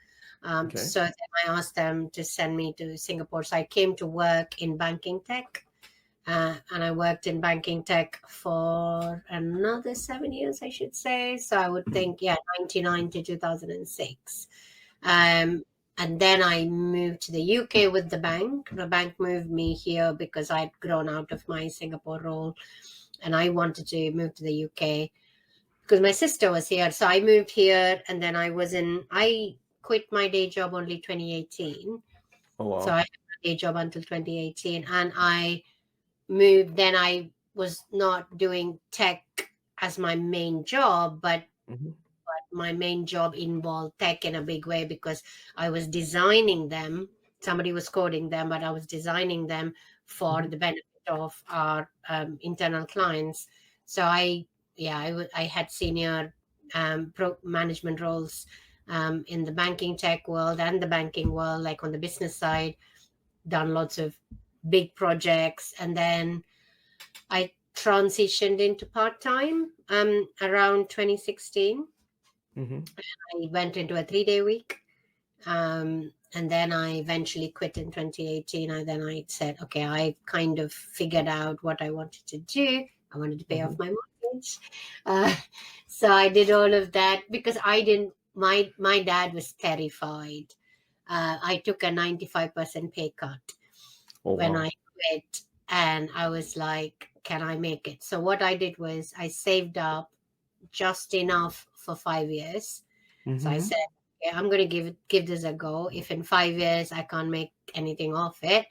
Okay. So then I asked them to send me to Singapore. So I came to work in banking tech. And I worked in banking tech for another 7 years, I should say. So I would think, 99 to 2006. Um, and then I moved to the UK with the bank. The bank moved me here because I'd grown out of my Singapore role, and I wanted to move to the UK because my sister was here. So I moved here, and then I quit my day job only 2018. Oh So I wow. had a day job until 2018, and I moved. Then I was not doing tech as my main job, but Mm-hmm. my main job involved tech in a big way because I was designing them. Somebody was coding them, but I was designing them for Mm-hmm. the benefit of our internal clients. So I had senior management roles in the banking tech world and the banking world, like on the business side, done lots of big projects. And then I transitioned into part-time around 2016. Mm-hmm. I went into a 3-day week. And then I eventually quit in 2018. I said, okay, I kind of figured out what I wanted to do. I wanted to pay Mm-hmm. off my mortgage. Uh, so I did all of that because my dad was terrified. I took a 95% pay cut Oh when wow. I quit, and I was like, can I make it? So what I did was I saved up just enough for 5 years. So I Mm-hmm. said, okay, I'm going to give this a go. If in 5 years I can't make anything off it,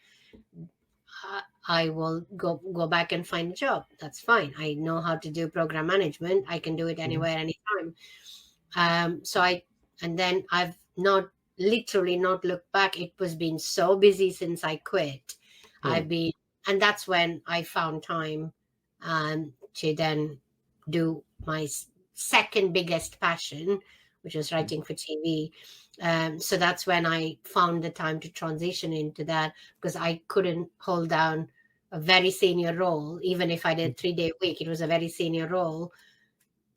I will go back and find a job. That's fine. I know how to do program management. I can do it Mm-hmm. anywhere, anytime. And then I've not literally not looked back. It was been so busy since I quit. Hmm. I've been, and that's when I found time to then do my second biggest passion, which was writing for TV. So that's when I found the time to transition into that because I couldn't hold down a very senior role. Even if I did 3-day week, it was a very senior role,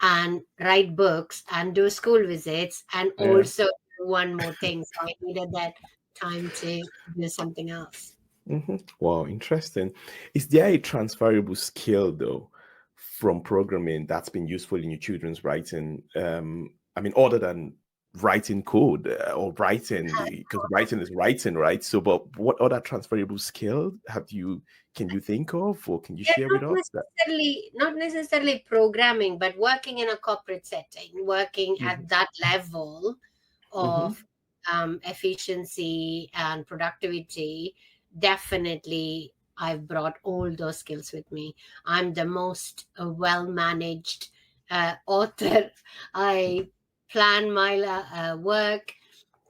and write books and do school visits and Yeah. also do one more thing. So I needed that time to do something else. Mm-hmm. Wow, interesting. Is there a transferable skill though from programming that's been useful in your children's writing? I mean, other than writing code or writing, because writing is writing, right? So, but what other transferable skill can you think of, or can you Yeah, share with us that? not necessarily programming, but working in a corporate setting, working Mm-hmm. at that level Mm-hmm. of efficiency and productivity, definitely I've brought all those skills with me. I'm the most well managed author. I plan my work.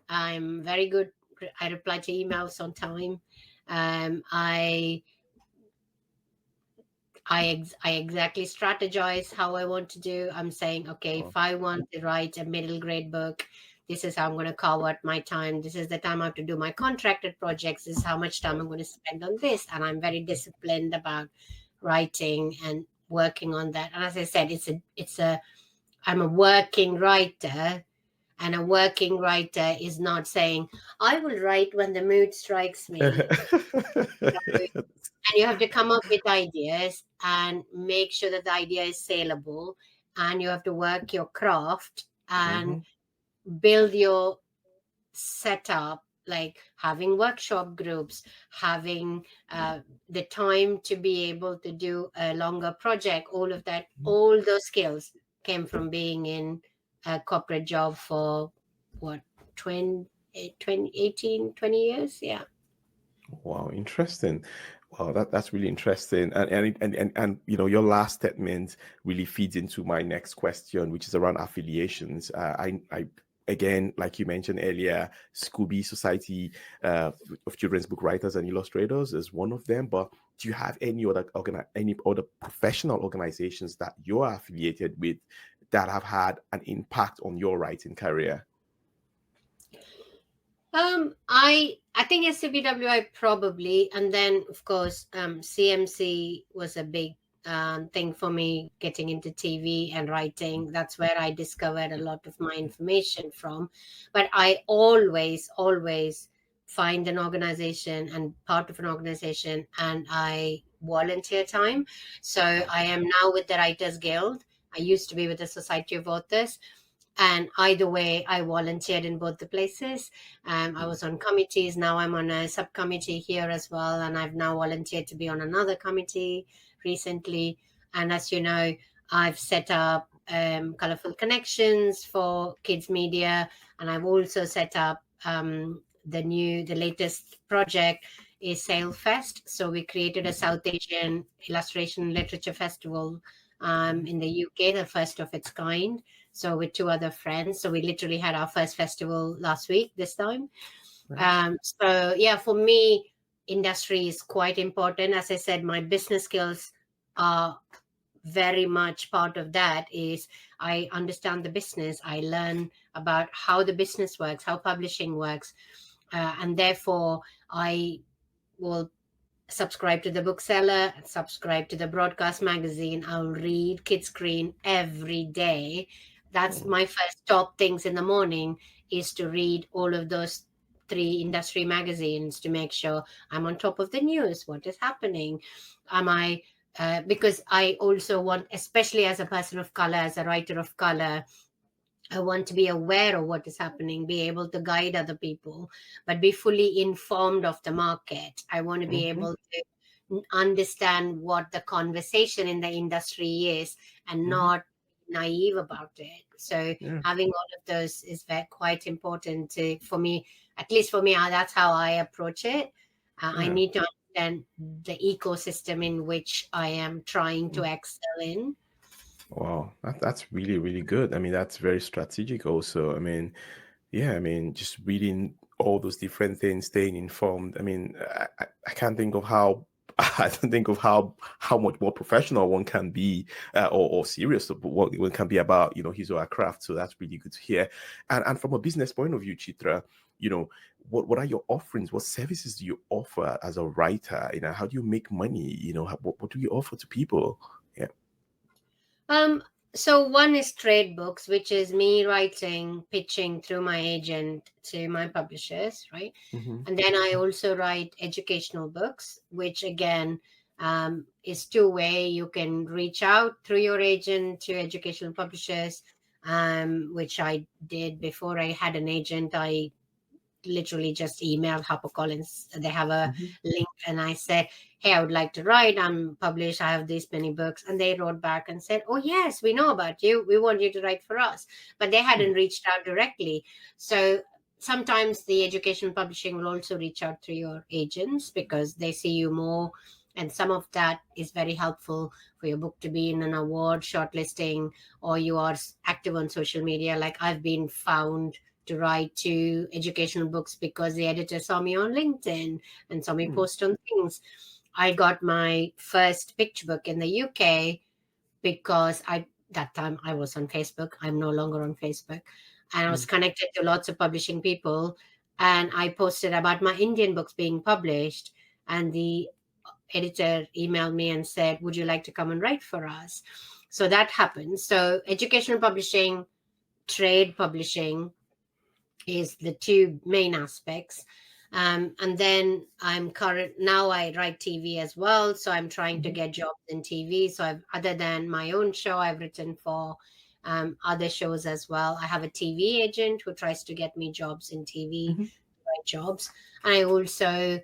I'm very good. I reply to emails on time. I I exactly strategize how I want to do. I'm saying, okay, Wow. if I want to write a middle grade book, this is how I'm going to carve out my time. This is the time I have to do my contracted projects. This is how much time I'm going to spend on this. And I'm very disciplined about writing and working on that. And as I said, I'm a working writer, and a working writer is not saying, I will write when the mood strikes me. And you have to come up with ideas and make sure that the idea is saleable, and you have to work your craft and Mhm. build your setup, like having workshop groups, having the time to be able to do a longer project. All of that, all those skills came from being in a corporate job for what, 20, 20 years. Yeah. Wow, interesting. Wow, that's really interesting. And your last statement really feeds into my next question, which is around affiliations. I again, like you mentioned earlier, Scooby Society of Children's Book Writers and Illustrators is one of them. But do you have any other professional organizations that you're affiliated with that have had an impact on your writing career? I think SCBWI probably, and then of course, CMC was a big thing for me getting into TV and writing. That's where I discovered a lot of my information from. But I always find an organization and part of an organization, and I volunteer time. So I am now with the Writers Guild. I used to be with the Society of Authors, and either way I volunteered in both the places. I was on committees. Now I'm on a subcommittee here as well, and I've now volunteered to be on another committee recently. And as you know, I've set up Colourful Connections for kids media, and I've also set up the latest project is Sail Fest. So we created a South Asian illustration literature festival in the UK, the first of its kind. So with two other friends. So we literally had our first festival last week, this time. Nice. So yeah, for me, industry is quite important. As I said, my business skills are very much part of that. Is I understand the business. I learn about how the business works, how publishing works. And therefore I will subscribe to the bookseller, subscribe to the broadcast magazine. I'll read Kids Screen every day. That's Mm. my first top things in the morning, is to read all of those three industry magazines to make sure I'm on top of the news. What is happening? Am I because I also want, especially as a person of color, as a writer of color, I want to be aware of what is happening, be able to guide other people, but be fully informed of the market. I want to be Mhm. able to understand what the conversation in the industry is and Mhm. not naive about it. So Yeah. having all of those is quite important for me. At least for me, that's how I approach it. I Yeah. need to understand the ecosystem in which I am trying to excel in. Wow, that's really, really good. I mean, that's very strategic also. I mean, yeah, I mean, just reading all those different things, staying informed. I mean, I can't think of how I don't think of how much more professional one can be, or serious of what one can be about, his or her craft. So that's really good to hear. And from a business point of view, Chitra, what are your offerings? What services do you offer as a writer? How do you make money? What do you offer to people? Yeah. Um, so one is trade books, which is me writing, pitching through my agent to my publishers, right? Hmm. And then I also write educational books, which again is two-way. You can reach out through your agent to educational publishers, which I did before I had an agent. I literally just emailed HarperCollins. They have a Hmm. link, and I said, "Hey, I would like to write. I'm published. I have these many books." And they wrote back and said, "Oh yes, we know about you. We want you to write for us." But they hadn't reached out directly. So sometimes the educational publishing will also reach out through your agents because they see you more, and some of that is very helpful for your book to be in an award shortlisting, or you are active on social media. Like I've been found to write 2 educational books because the editor saw me on LinkedIn and saw me post on things. I got my first picture book in the UK because that time I was on Facebook. I'm no longer on Facebook. And I was connected to lots of publishing people. And I posted about my Indian books being published. And the editor emailed me and said, would you like to come and write for us? So that happened. So educational publishing, trade publishing is the 2 main aspects. And then now I write TV as well. So I'm trying to get jobs in TV. So other than my own show, I've written for other shows as well. I have a TV agent who tries to get me jobs in TV, right jobs. And I also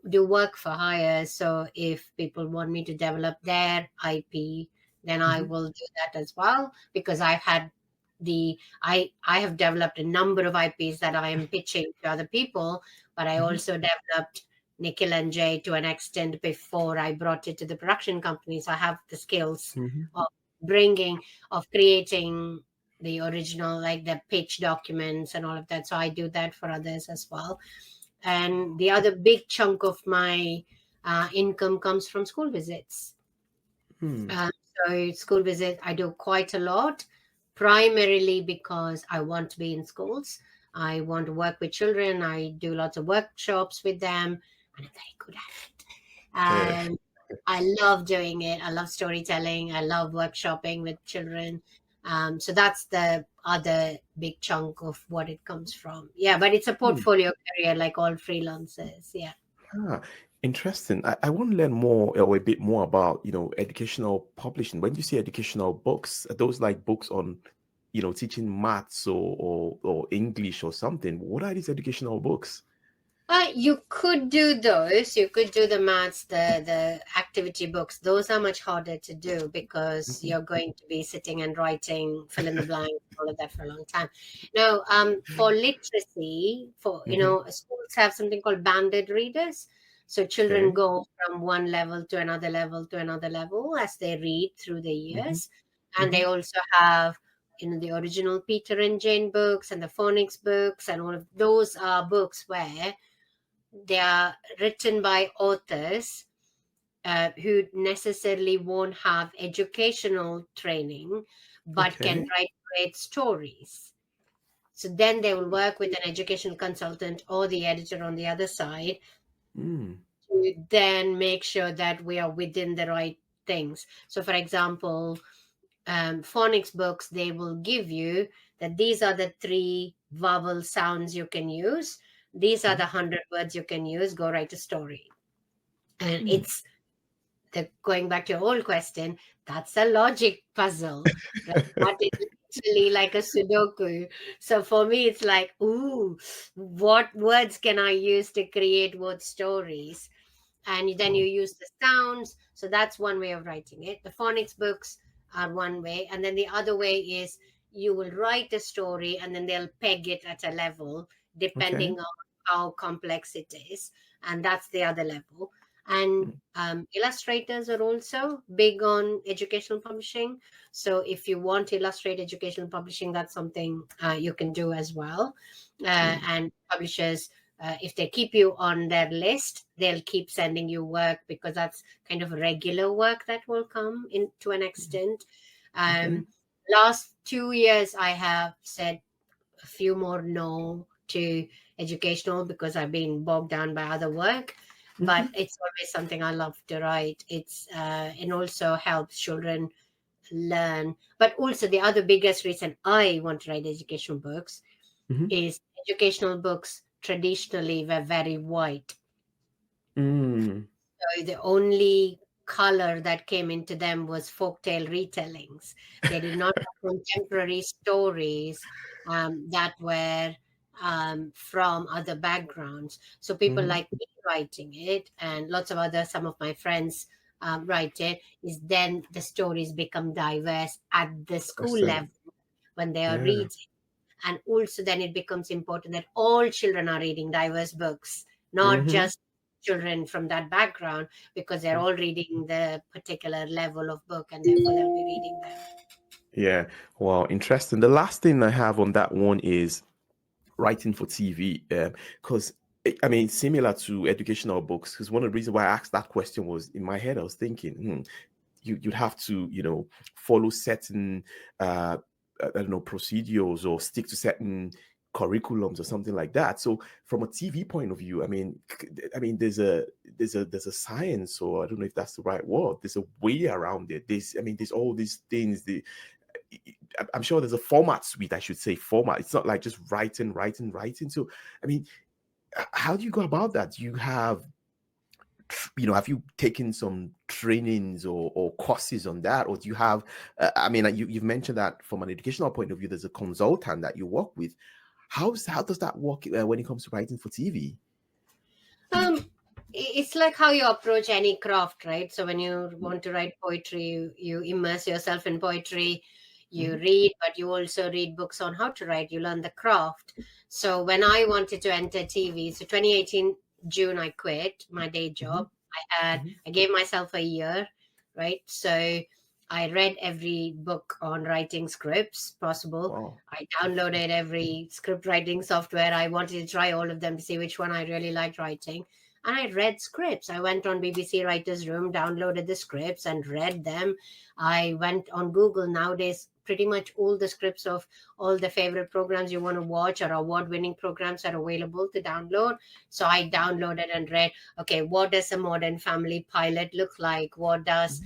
do work for hire. So if people want me to develop their IP, then I will do that as well, because I've had I have developed a number of IPs that I am pitching to other people, but I also developed Nikhil and Jay to an extent before I brought it to the production company. So I have the skills of creating the original, like the pitch documents and all of that. So I do that for others as well. And the other big chunk of my income comes from school visits. So school visit, I do quite a lot, primarily because I want to be in schools. I want to work with children. I do lots of workshops with them, and I'm very good at it. And I love doing it. I love storytelling. I love workshopping with children. So that's the other big chunk of what it comes from. Yeah, but it's a portfolio career like all freelancers. Yeah. Interesting. I want to learn more or a bit more about, educational publishing. When you say educational books, are those like books on, teaching maths or English or something? What are these educational books? You could do those. You could do the maths, the activity books. Those are much harder to do because you're going to be sitting and writing fill in the blank, all of that for a long time. Now, for literacy, schools have something called banded readers. So children Okay. go from one level to another level to another level as they read through the years. And they also have, the original Peter and Jane books and the phonics books, and all of those are books where they are written by authors who necessarily won't have educational training but can Okay. write great stories. So then they will work with an educational consultant or the editor on the other side to then make sure that we are within the right things. So, for example, phonics books, they will give you that these are the 3 vowel sounds you can use. These are the 100 words you can use. Go write a story. And it's going back to your old question, that's a logic puzzle. Right? That is literally like a Sudoku. So for me, it's like, ooh, what words can I use to create what stories? And then you use the sounds. So that's one way of writing it. The phonics books are one way. And then the other way is you will write a story and then they'll peg it at a level Okay. depending on how complex it is. And that's the other level. And illustrators are also big on educational publishing. So if you want to illustrate educational publishing, that's something you can do as well. And publishers, if they keep you on their list, they'll keep sending you work because that's kind of regular work that will come in to an extent. Okay. Last 2 years, I have said a few more no to educational because I've been bogged down by other work. But it's always something I love to write. It's and also helps children learn. But also the other biggest reason I want to write educational books is educational books traditionally were very white. Mm. So the only color that came into them was folktale retellings. They did not have contemporary stories that were from other backgrounds. So people like me writing it, and lots of other, some of my friends write it, is then the stories become diverse at the school Interesting. level when they are Yeah. reading. And also then it becomes important that all children are reading diverse books, not Mm-hmm. just children from that background, because they're all reading the particular level of book and therefore they'll be reading them. Yeah. Wow. Interesting. The last thing I have on that one is writing for TV, because I mean, similar to educational books, because one of the reasons why I asked that question was in my head, I was thinking, you'd have to, follow certain, I don't know, procedures or stick to certain curriculums or something like that. So from a TV point of view, I mean, there's a science, or I don't know if that's the right word. There's a way around it. There's all these things. I'm sure there's a format suite, I should say format. It's not like just writing. So, I mean, how do you go about that? Do you have you taken some trainings or courses on that, or do you have? You've mentioned that from an educational point of view, there's a consultant that you work with. How does that work when it comes to writing for TV? It's like how you approach any craft, right? So when you want to write poetry, you immerse yourself in poetry, you read, but you also read books on how to write, you learn the craft. So when I wanted to enter TV, so 2018 June, I quit my day job. I gave myself a year, right? So I read every book on writing scripts possible. Wow. I downloaded every script writing software. I wanted to try all of them to see which one I really liked writing. And I read scripts. I went on BBC Writers' Room, downloaded the scripts and read them. I went on Google. Nowadays, pretty much all the scripts of all the favorite programs you want to watch or award-winning programs are available to download. So I downloaded and read, okay, what does a Modern Family pilot look like? What does,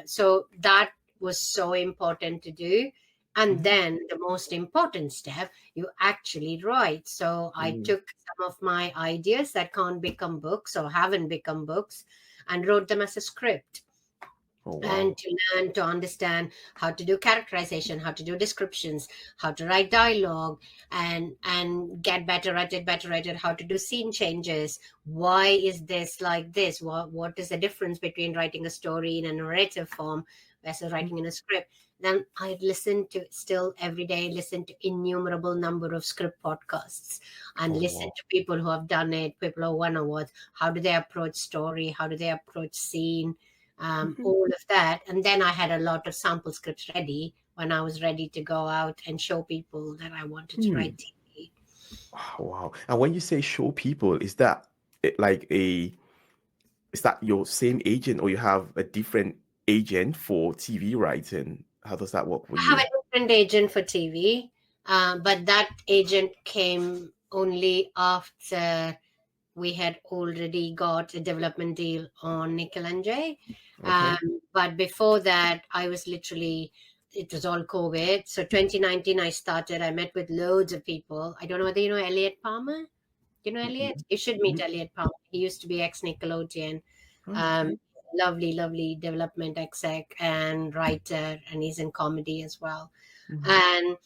so that was so important to do. And then the most important step, you actually write. So I took some of my ideas that can't become books or haven't become books and wrote them as a script. Oh, wow. And to learn to understand how to do characterization, how to do descriptions, how to write dialogue, and get better at it, how to do scene changes. Why is this like this? What is the difference between writing a story in a narrative form versus writing in a script? Then I still every day listen to innumerable number of script podcasts and listen to people who have done it, people who won awards. How do they approach story? How do they approach scene? All of that. And then I had a lot of sample scripts ready when I was ready to go out and show people that I wanted to write TV. Wow. And when you say show people, is that is that your same agent, or you have a different agent for TV writing? How does that work for I have you? a different agent for TV, but that agent came only after we had already got a development deal on Nikhil and Jay. Okay. But before that, I was literally, it was all COVID. So 2019, I met with loads of people. I don't know whether you know Elliot Palmer. You know Elliot? You should meet Elliot Palmer. He used to be ex-Nickelodeon. Okay. Lovely development exec and writer, and he's in comedy as well. Mhm. And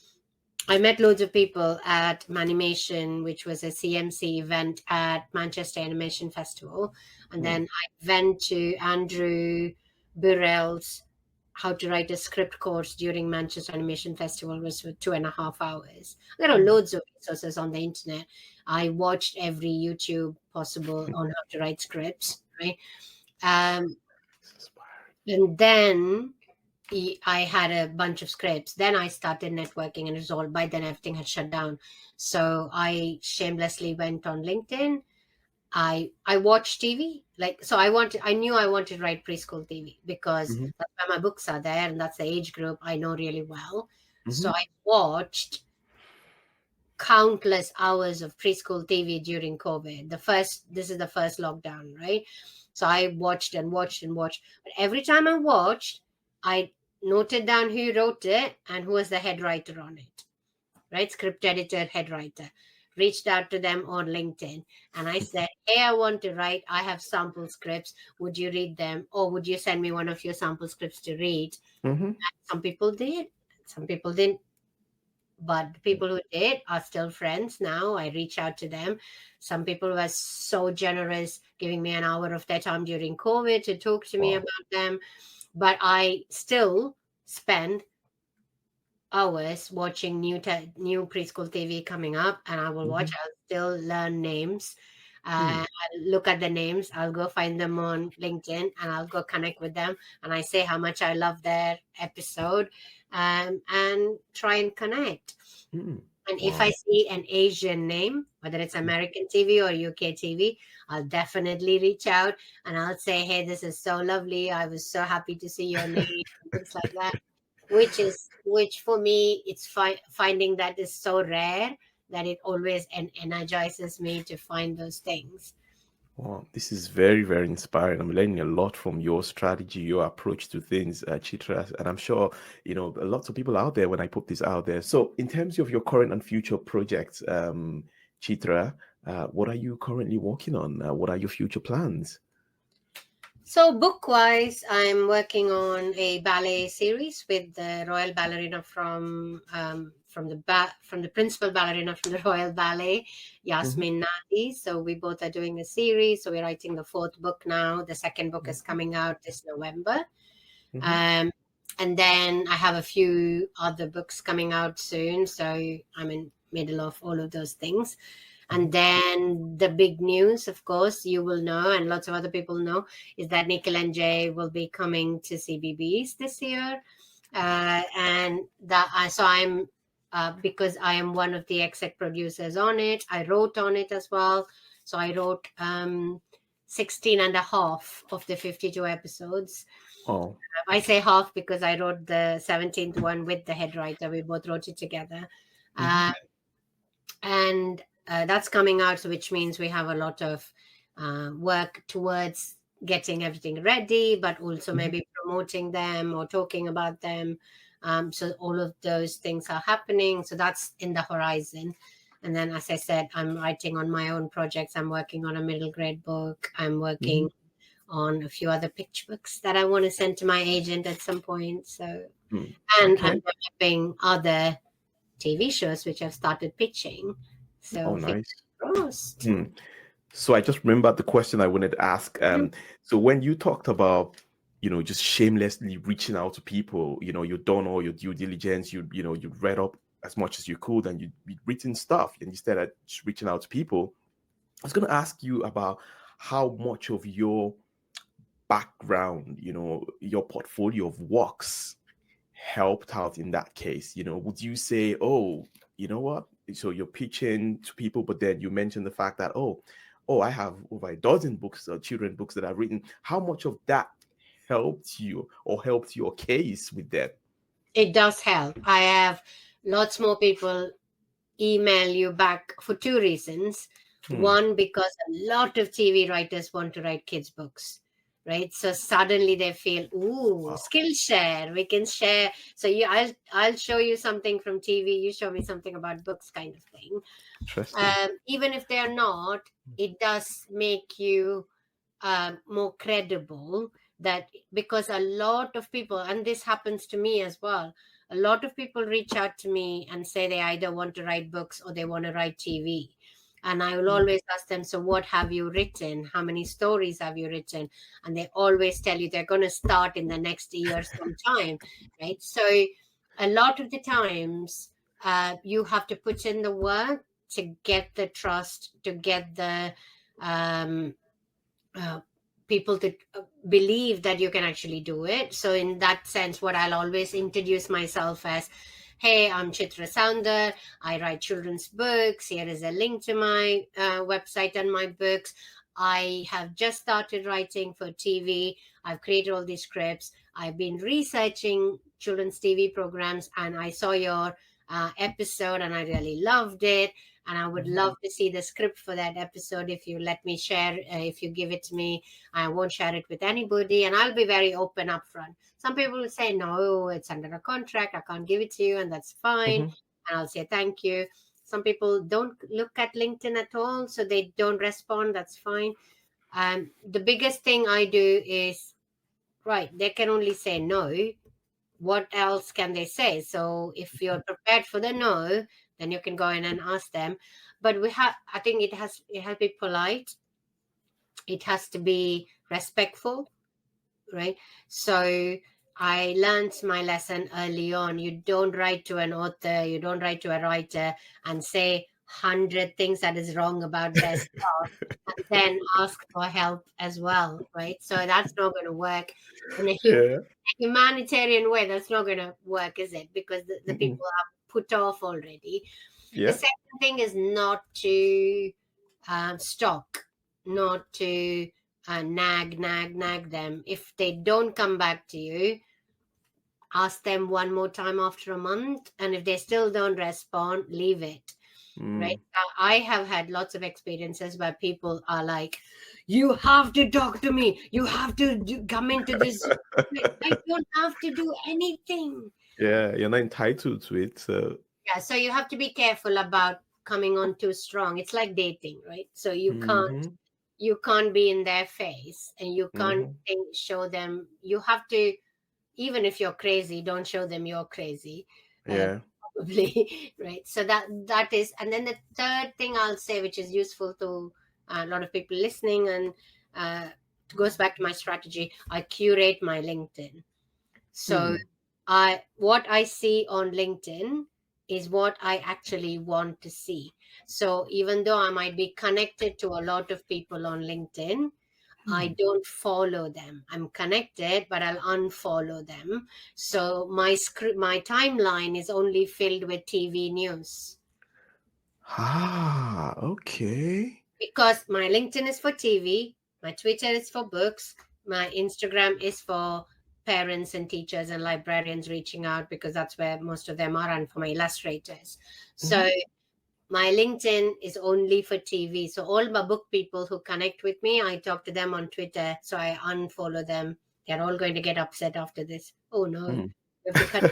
I met loads of people at Manimation, which was a CMC event at Manchester Animation Festival. And then I went to Andrew Burrell's How to Write a Script course during Manchester Animation Festival, was for 2.5 hours. There are loads of resources on the internet. I watched every YouTube possible on how to write scripts, right? And then I had a bunch of scripts. Then I started networking, and it was all, by then everything had shut down. So I shamelessly went on LinkedIn. I watched TV. I knew I wanted to write preschool TV because that's where my books are there, and that's the age group I know really well. So I watched countless hours of preschool TV during COVID. This is the first lockdown, right? So I watched and watched and watched. But every time I watched, I noted down who wrote it and who was the head writer on it, right? Script editor, head writer. Reached out to them on LinkedIn and I said, hey, I want to write. I have sample scripts. Would you read them? Or would you send me one of your sample scripts to read? Some people did. Some people didn't. But the people who did are still friends now. I reach out to them. Some people were so generous, giving me an hour of their time during COVID to talk to me about them. But I still spend hours watching new preschool TV coming up, and I will watch. Mhm. I'll still learn names. Hmm. I'll look at the names. I'll go find them on LinkedIn, and I'll go connect with them. And I say how much I love their episode, and try and connect. Hmm. And if I Wow. see an Asian name, whether it's American TV or UK TV, I'll definitely reach out and I'll say, "Hey, this is so lovely. I was so happy to see your name," and things like that. Which for me, it's finding that is so rare that it always energizes me to find those things. Wow, this is very, very inspiring. I'm learning a lot from your strategy, your approach to things, Chitra, and I'm sure, lots of people out there when I put this out there. So, in terms of your current and future projects, Chitra, what are you currently working on? What are your future plans? So book-wise, I'm working on a ballet series with the Royal Ballerina from the principal ballerina from the Royal Ballet, Hmm. Yasmin Nadi. So we both are doing a series. So we're writing the fourth book now. The second book is coming out this November. Hmm. Um, and then I have a few other books coming out soon. So I'm in middle of all of those things. Hmm. And then the big news, of course, you will know, and lots of other people know, is that Nikhil and Jay will be coming to CBeebies this year. And so I'm, because I am one of the exec producers on it, I wrote on it as well. So I wrote 16 and a half of the 52 episodes. Oh. I say half because I wrote the 17th one with the head writer. We both wrote it together. Hmm. Uh, and that's coming out, so which means we have a lot of work towards getting everything ready, but also Hmm. maybe promoting them or talking about them. So all of those things are happening. So that's in the horizon. And then, as I said, I'm writing on my own projects. I'm working on a middle grade book. I'm Hmm. working on a few other pitch books that I want to send to my agent at some point. So, Hmm. and I'm Okay. developing other TV shows which I've started pitching. Oh, So fingers nice. crossed. Hmm. So I just remembered the question I wanted to ask. So when you talked about, just shamelessly reaching out to people, you've done all your due diligence, you read up as much as you could, and you'd written stuff, and instead of just reaching out to people, I was going to ask you about how much of your background, your portfolio of works helped out in that case. Would you say, oh, you know what? So you're pitching to people, but then you mentioned the fact that, I have over a dozen books, children books that I've written. How much of that helped you or helped your case with them? It does help. I have lots more people email you back for two reasons. Hmm. One, because a lot of TV writers want to write kids' books, right? So suddenly they feel, ooh, Wow. Skillshare, we can share. So I'll show you something from TV, you show me something about books, kind of thing. Interesting. Even if they're not, it does make you more credible, that because a lot of people, and this happens to me as well, a lot of people reach out to me and say they either want to write books or they want to write TV. And I will Hmm. always ask them, so what have you written? How many stories have you written? And they always tell you they're going to start in the next year sometime, right? So a lot of the times, you have to put in the work to get the trust, to get the um, uh, people to believe that you can actually do it. So, in that sense, what I'll always introduce myself as, hey, I'm Chitra Soundar. I write children's books. Here is a link to my website and my books. I have just started writing for TV. I've created all these scripts. I've been researching children's TV programs, and I saw your episode and I really loved it, and I would Hmm. love to see the script for that episode. If you let me share, if you give it to me, I won't share it with anybody, and I'll be very open upfront. Some people will say, no, it's under a contract, I can't give it to you, and that's fine. Hmm. And I'll say thank you. Some people don't look at LinkedIn at all, so they don't respond. That's fine. The biggest thing I do is, right, they can only say no. What else can they say? So if you're prepared for the no, then you can go in and ask them. But I think it has to be polite, it has to be respectful, right? So I learned my lesson early on. You don't write to an author, you don't write to a writer and say 100 things that is wrong about their stuff and then ask for help as well, right? So that's not going to work in a Yeah. humanitarian way. That's not going to work, is it? Because the Mm-mm. people are put off already. The Yeah. second thing is not to stalk, not to nag them. If they don't come back to you, ask them one more time after a month, and if they still don't respond, leave it. Right? Mm. I have had lots of experiences where people are like, you have to talk to me, you have to come into this. I don't have to do anything. Yeah, you're not entitled to it. So. Yeah, so you have to be careful about coming on too strong. It's like dating, right? So Mm-hmm. you can't be in their face, and you can't Mm-hmm. show them. You have to, even if you're crazy, don't show them you're crazy. uh, Yeah. Probably. Right? So that is. And then the third thing I'll say, which is useful to a lot of people listening, and it goes back to my strategy. I curate my LinkedIn. So Mm. what I see on LinkedIn is what I actually want to see. So even though I might be connected to a lot of people on LinkedIn, I Mm. don't follow them. I'm connected, but I'll unfollow them. So my timeline is only filled with TV news, Ah, okay. because my LinkedIn is for TV, my Twitter is for books, my Instagram is for parents and teachers and librarians reaching out, because that's where most of them are, and for my illustrators. Mm-hmm. So my LinkedIn is only for TV. So all my book people who connect with me, I talk to them on Twitter. So I unfollow them. They're all going to get upset after this. Oh no, Mm. we have to cut.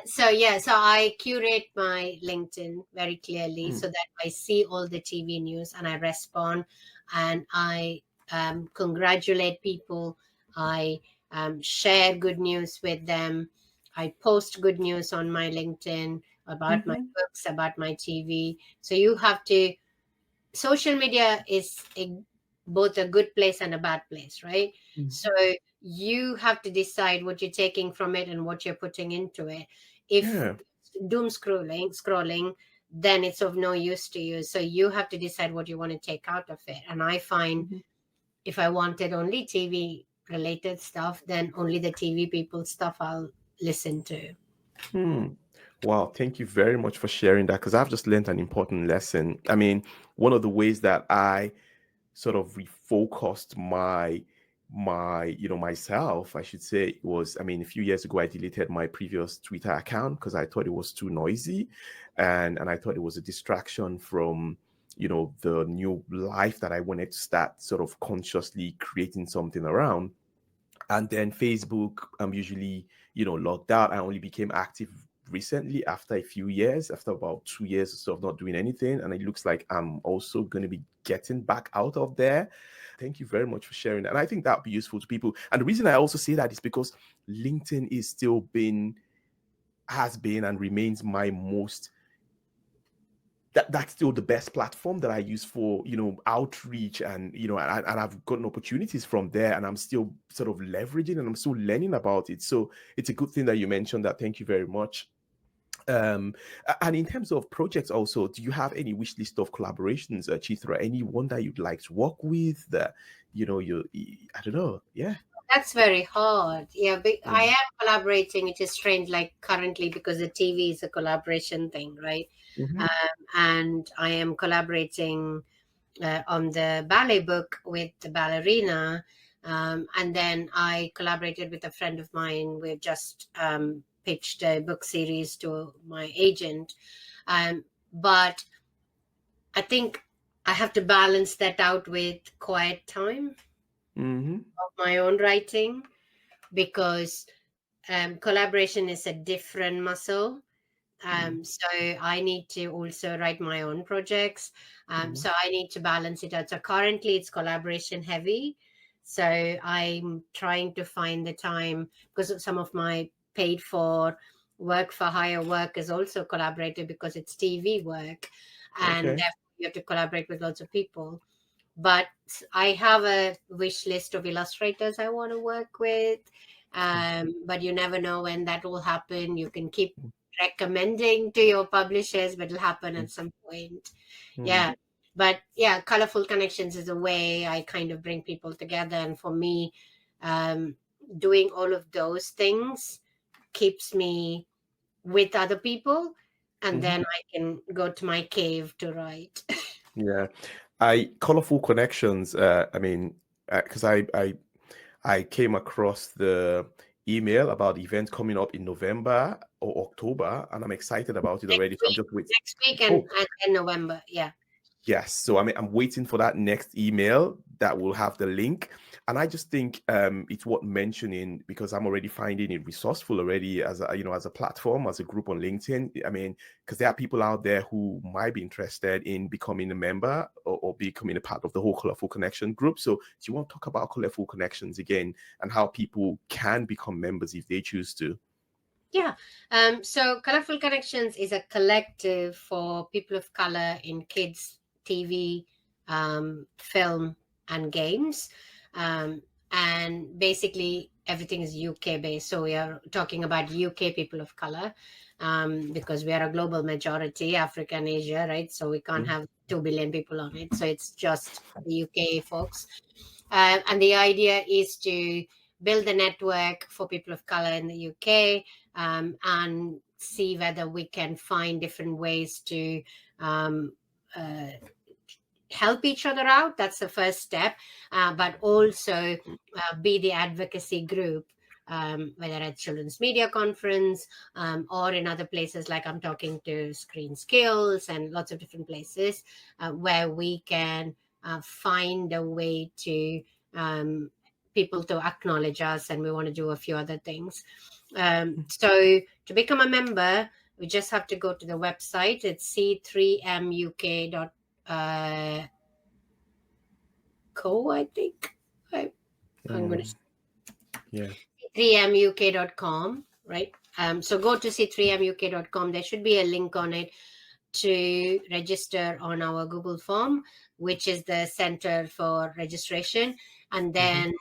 So I curate my LinkedIn very clearly Mm. so that I see all the TV news and I respond, and I congratulate people. I share good news with them. I post good news on my LinkedIn about my Mhm. books, about my TV. So you have to, social media is both a good place and a bad place, right? Mm. So you have to decide what you're taking from it and what you're putting into it. If Yeah. doom scrolling, then it's of no use to you. So you have to decide what you want to take out of it. And I find, Mhm. if I wanted only TV related stuff, then only the TV people stuff I'll listen to. Hmm. Wow, thank you very much for sharing that because I've just learned an important lesson. I mean, one of the ways that I sort of refocused myself, I should say, was, I mean, a few years ago I deleted my previous Twitter account because I thought it was too noisy, and I thought it was a distraction from the new life that I wanted to start sort of consciously creating something around. And then Facebook, I'm usually logged out. I only became active recently after a few years, after about 2 years or so of not doing anything, and it looks like I'm also going to be getting back out of there. Thank you very much for sharing that, and I think that would be useful to people. And the reason I also say that is because LinkedIn is still been has been and remains my most that's still the best platform that I use for outreach, and and I've gotten opportunities from there, and I'm still sort of leveraging and I'm still learning about it. So it's a good thing that you mentioned that. Thank you very much. And in terms of projects also, do you have any wish list of collaborations, Chitra? Anyone that you'd like to work with that I don't know. Yeah. That's very hard. Yeah, but I Mm. am collaborating, which is strange, like currently, because the TV is a collaboration thing, right? Hmm. And I am collaborating on the ballet book with the ballerina. And then I collaborated with a friend of mine. We've just pitched a book series to my agent. But I think I have to balance that out with quiet time Hmm. of my own writing, because collaboration is a different muscle. So I need to also write my own projects. Hmm. So I need to balance it out. So currently it's collaboration heavy. So I'm trying to find the time, because some of my paid for work for hire work is also collaborative because it's TV work, and Okay. therefore you have to collaborate with lots of people. but I have a wish list of illustrators I want to work with. But you never know when that will happen. You can keep recommending to your publishers, but it'll happen at some point. Yeah. But yeah, Colorful Connections is a way I kind of bring people together. And for me, doing all of those things keeps me with other people. And then I can go to my cave to write. Yeah. Colorful Connections, I mean, because I came across the email about the event coming up in November or October, and I'm excited about it already. So I'm just waiting. Next week and November. Yeah. Yes. So I'm waiting for that next email that will have the link. And I just think it's worth mentioning because I'm already finding it resourceful already as a platform, as a group on LinkedIn. I mean, because there are people out there who might be interested in becoming a member or becoming a part of the whole Colourful Connection group. So do you want to talk about Colourful Connections again and how people can become members if they choose to? Yeah. So Colourful Connections is a collective for people of color in kids, TV, film, and games. And basically everything is UK based. So we are talking about UK people of color because we are a global majority, Africa and Asia, right? So we can't have 2 billion people on it. So it's just the UK folks. And the idea is to build a network for people of color in the UK and see whether we can find different ways to help each other out. That's the first step, but also be the advocacy group, whether at Children's Media Conference or in other places like I'm talking to Screen Skills and lots of different places where we can find a way to people to acknowledge us, and we want to do a few other things. So to become a member, we just have to go to the website. It's c3muk.co, I think. I'm going to c3muk.com, right? So go to c3muk.com. There should be a link on it to register on our Google form, which is the center for registration. And then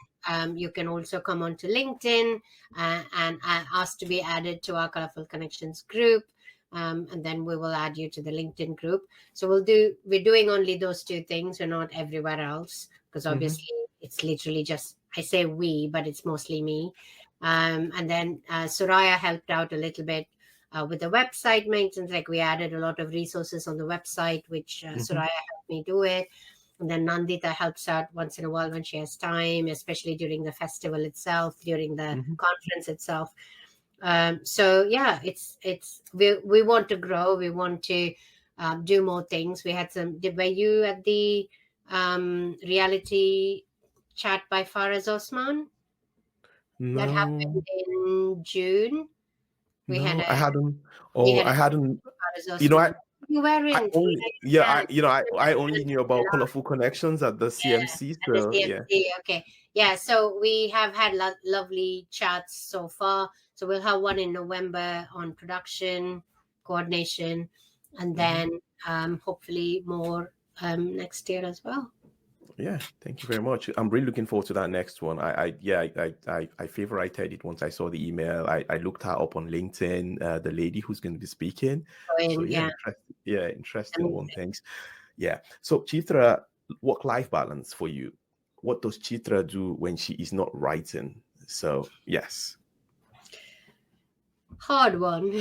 you can also come onto LinkedIn and ask to be added to our Colourful Connections group. And then we will add you to the LinkedIn group. So we're doing only those two things. We're not everywhere else because obviously it's literally just, I say we, but it's mostly me. And then Soraya helped out a little bit with the website maintenance. Like we added a lot of resources on the website, which Soraya helped me do it. And then Nandita helps out once in a while when she has time, especially during the festival itself, during the conference itself. So yeah, we want to grow. We want to do more things. We had were you at the reality chat by Faraz Osman? No. That happened in June. I hadn't. I hadn't. You only knew about Colourful Connections at the CMC. So okay. Yeah. So we have had lovely chats so far. So we'll have one in November on production, coordination, and then hopefully more next year as well. Yeah, thank you very much. I'm really looking forward to that next one. I favorited it once I saw the email. I looked her up on LinkedIn, the lady who's going to be speaking. Interesting one. Thanks. Yeah. So Chitra, work-life balance for you. What does Chitra do when she is not writing? So yes. Hard one.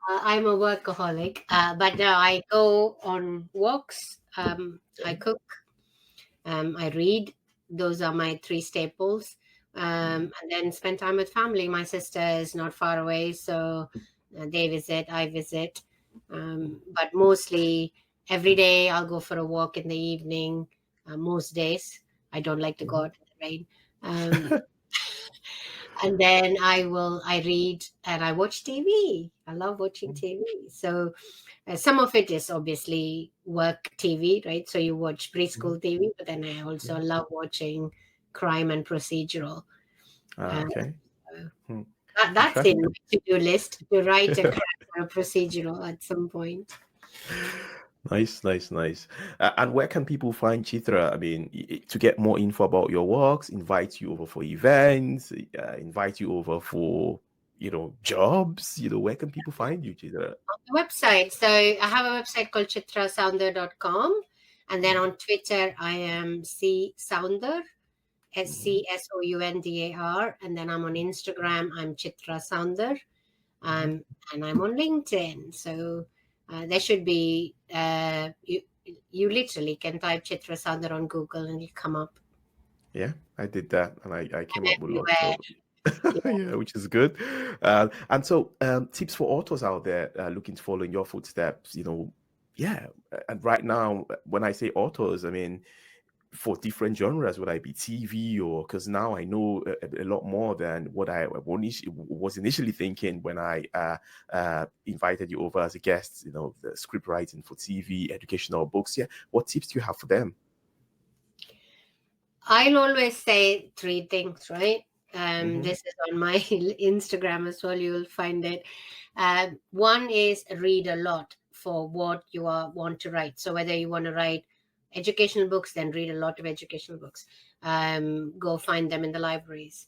I'm a workaholic, but I go on walks. I cook. I read. Those are my 3 staples. And then spend time with family. My sister is not far away, so they visit, I visit. But mostly every day I'll go for a walk in the evening. Most days I don't like to go out in the rain. And then I read and I watch TV. I love watching TV. So some of it is obviously work TV, right? So you watch preschool TV, but then I also love watching crime and procedural. Okay. That's in my to-do list, to write a crime or a procedural at some point. Nice, nice, nice. And where can people find Chitra? I mean, to get more info about your works, invite you over for events, invite you over for, jobs. Where can people find you, Chitra? Website. So I have a website called chitrasoundar.com. And then on Twitter, I am C Soundar, Mm-hmm, SCSOUNDAR. And then I'm on Instagram, I'm Chitra Soundar. mm-hmm. And I'm on LinkedIn. So there should be, you literally can type Chitra Soundar on Google and you come up Yeah, I did that, and I came up with lots everywhere. of yeah, which is good. And so, tips for authors out there looking to follow in your footsteps. Yeah. And right now, when I say authors, I mean for different genres, would I be TV or because now I know a lot more than what I was initially thinking when I invited you over as a guest. The script writing for TV, educational books. Yeah, what tips do you have for them? I'll always say three things, right? Mm-hmm. This is on my Instagram as well. You'll find it. One is read a lot for what you want to write. So whether you want to write educational books, then read a lot of educational books. Go find them in the libraries.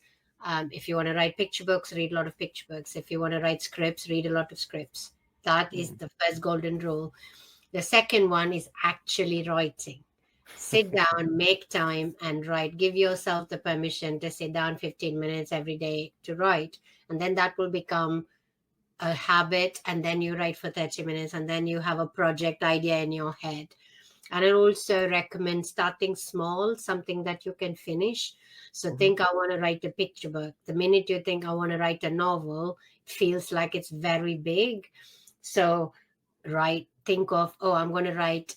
If you want to write picture books, read a lot of picture books. If you want to write scripts, read a lot of scripts. That is the first golden rule. The second one is actually writing. Sit down, make time, and write. Give yourself the permission to sit down 15 minutes every day to write. And then that will become a habit. And then you write for 30 minutes, and then you have a project idea in your head. And I also recommend starting small, something that you can finish. So Mm-hmm. think, I want to write a picture book. The minute you think, I want to write a novel, it feels like it's very big. So think of, oh, I'm going to write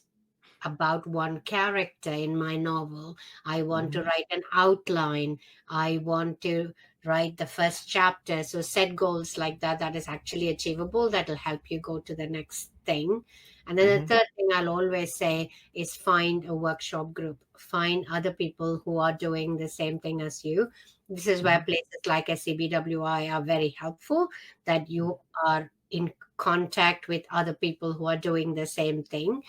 about one character in my novel. I want to Mm-hmm. write an outline. I want to write the first chapter. So set goals like that, that is actually achievable. That'll help you go to the next thing. And then the Mm-hmm. third thing I'll always say is find a workshop group. Find other people who are doing the same thing as you. This is where Mm-hmm. places like SCBWI are very helpful, that you are in contact with other people who are doing the same thing,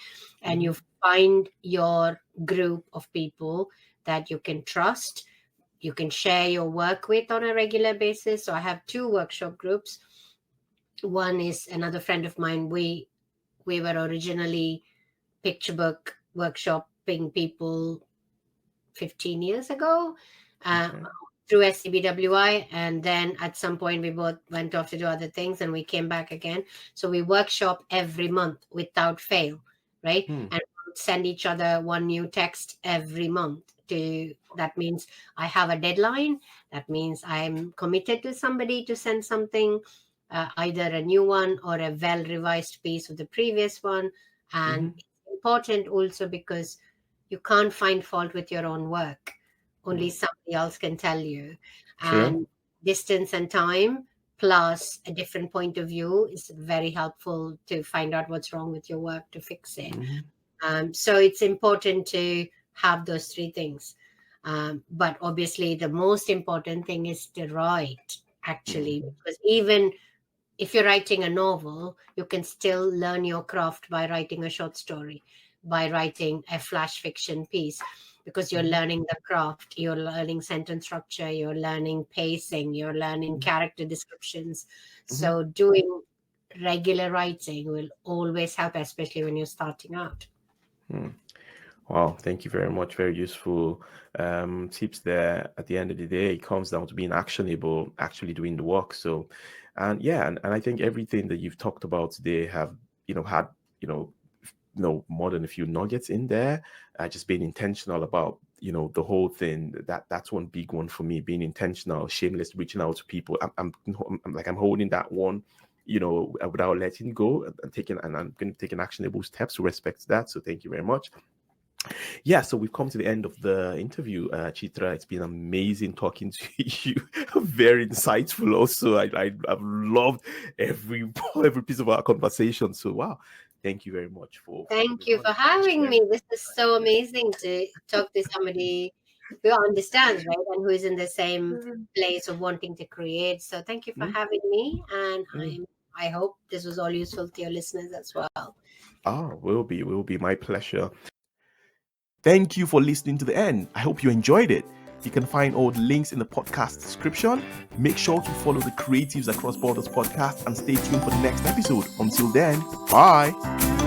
and Mm-hmm. you find your group of people that you can trust, you can share your work with on a regular basis. So I have two workshop groups. One is another friend of mine. We were originally picture book workshopping people 15 years ago, uh, Okay. through SCBWI, and then at some point we both went off to do other things and we came back again. So we workshop every month without fail, right? Hmm. And send each other one new text every month. To that means I have a deadline. That means I'm committed to somebody to send something, either a new one or a well revised piece of the previous one. And Mm-hmm. it's important also because you can't find fault with your own work. Hmm. Only somebody else can tell you. True. And distance and time plus a different point of view is very helpful to find out what's wrong with your work to fix it. Mm-hmm. So it's important to have those three things. But obviously, the most important thing is to write, actually, Mm-hmm. because even if you're writing a novel, you can still learn your craft by writing a short story, by writing a flash fiction piece, because you're Mm-hmm. learning the craft, you're learning sentence structure, you're learning pacing, you're learning character descriptions. Mm-hmm. So doing regular writing will always help, especially when you're starting out. Hmm. Wow, thank you very much. Very useful tips there. At the end of the day, it comes down to being actionable, actually doing the work. So, and yeah, and I think everything that you've talked about today have, had, you know, more than a few nuggets in there. Just being intentional about, the whole thing. That's one big one for me. Being intentional, shameless, reaching out to people. I'm holding that one, without letting go and taking, and I'm going to take an actionable steps to respect that. So thank you very much. Yeah, so we've come to the end of the interview, Chitra. It's been amazing talking to you. Very insightful. Also, I've loved every every piece of our conversation. So wow, thank you very much for Thank coming you on for and having sharing. me. This is so amazing to talk to somebody who understands, right? And who is in the same place of wanting to create. So thank you for Mm, having me. And mm. I'm I hope this was all useful to your listeners as well. Will be my pleasure. Thank you for listening to the end. I hope you enjoyed it. You can find all the links in the podcast description. Make sure to follow the Creatives Across Borders podcast and stay tuned for the next episode. Until then, bye.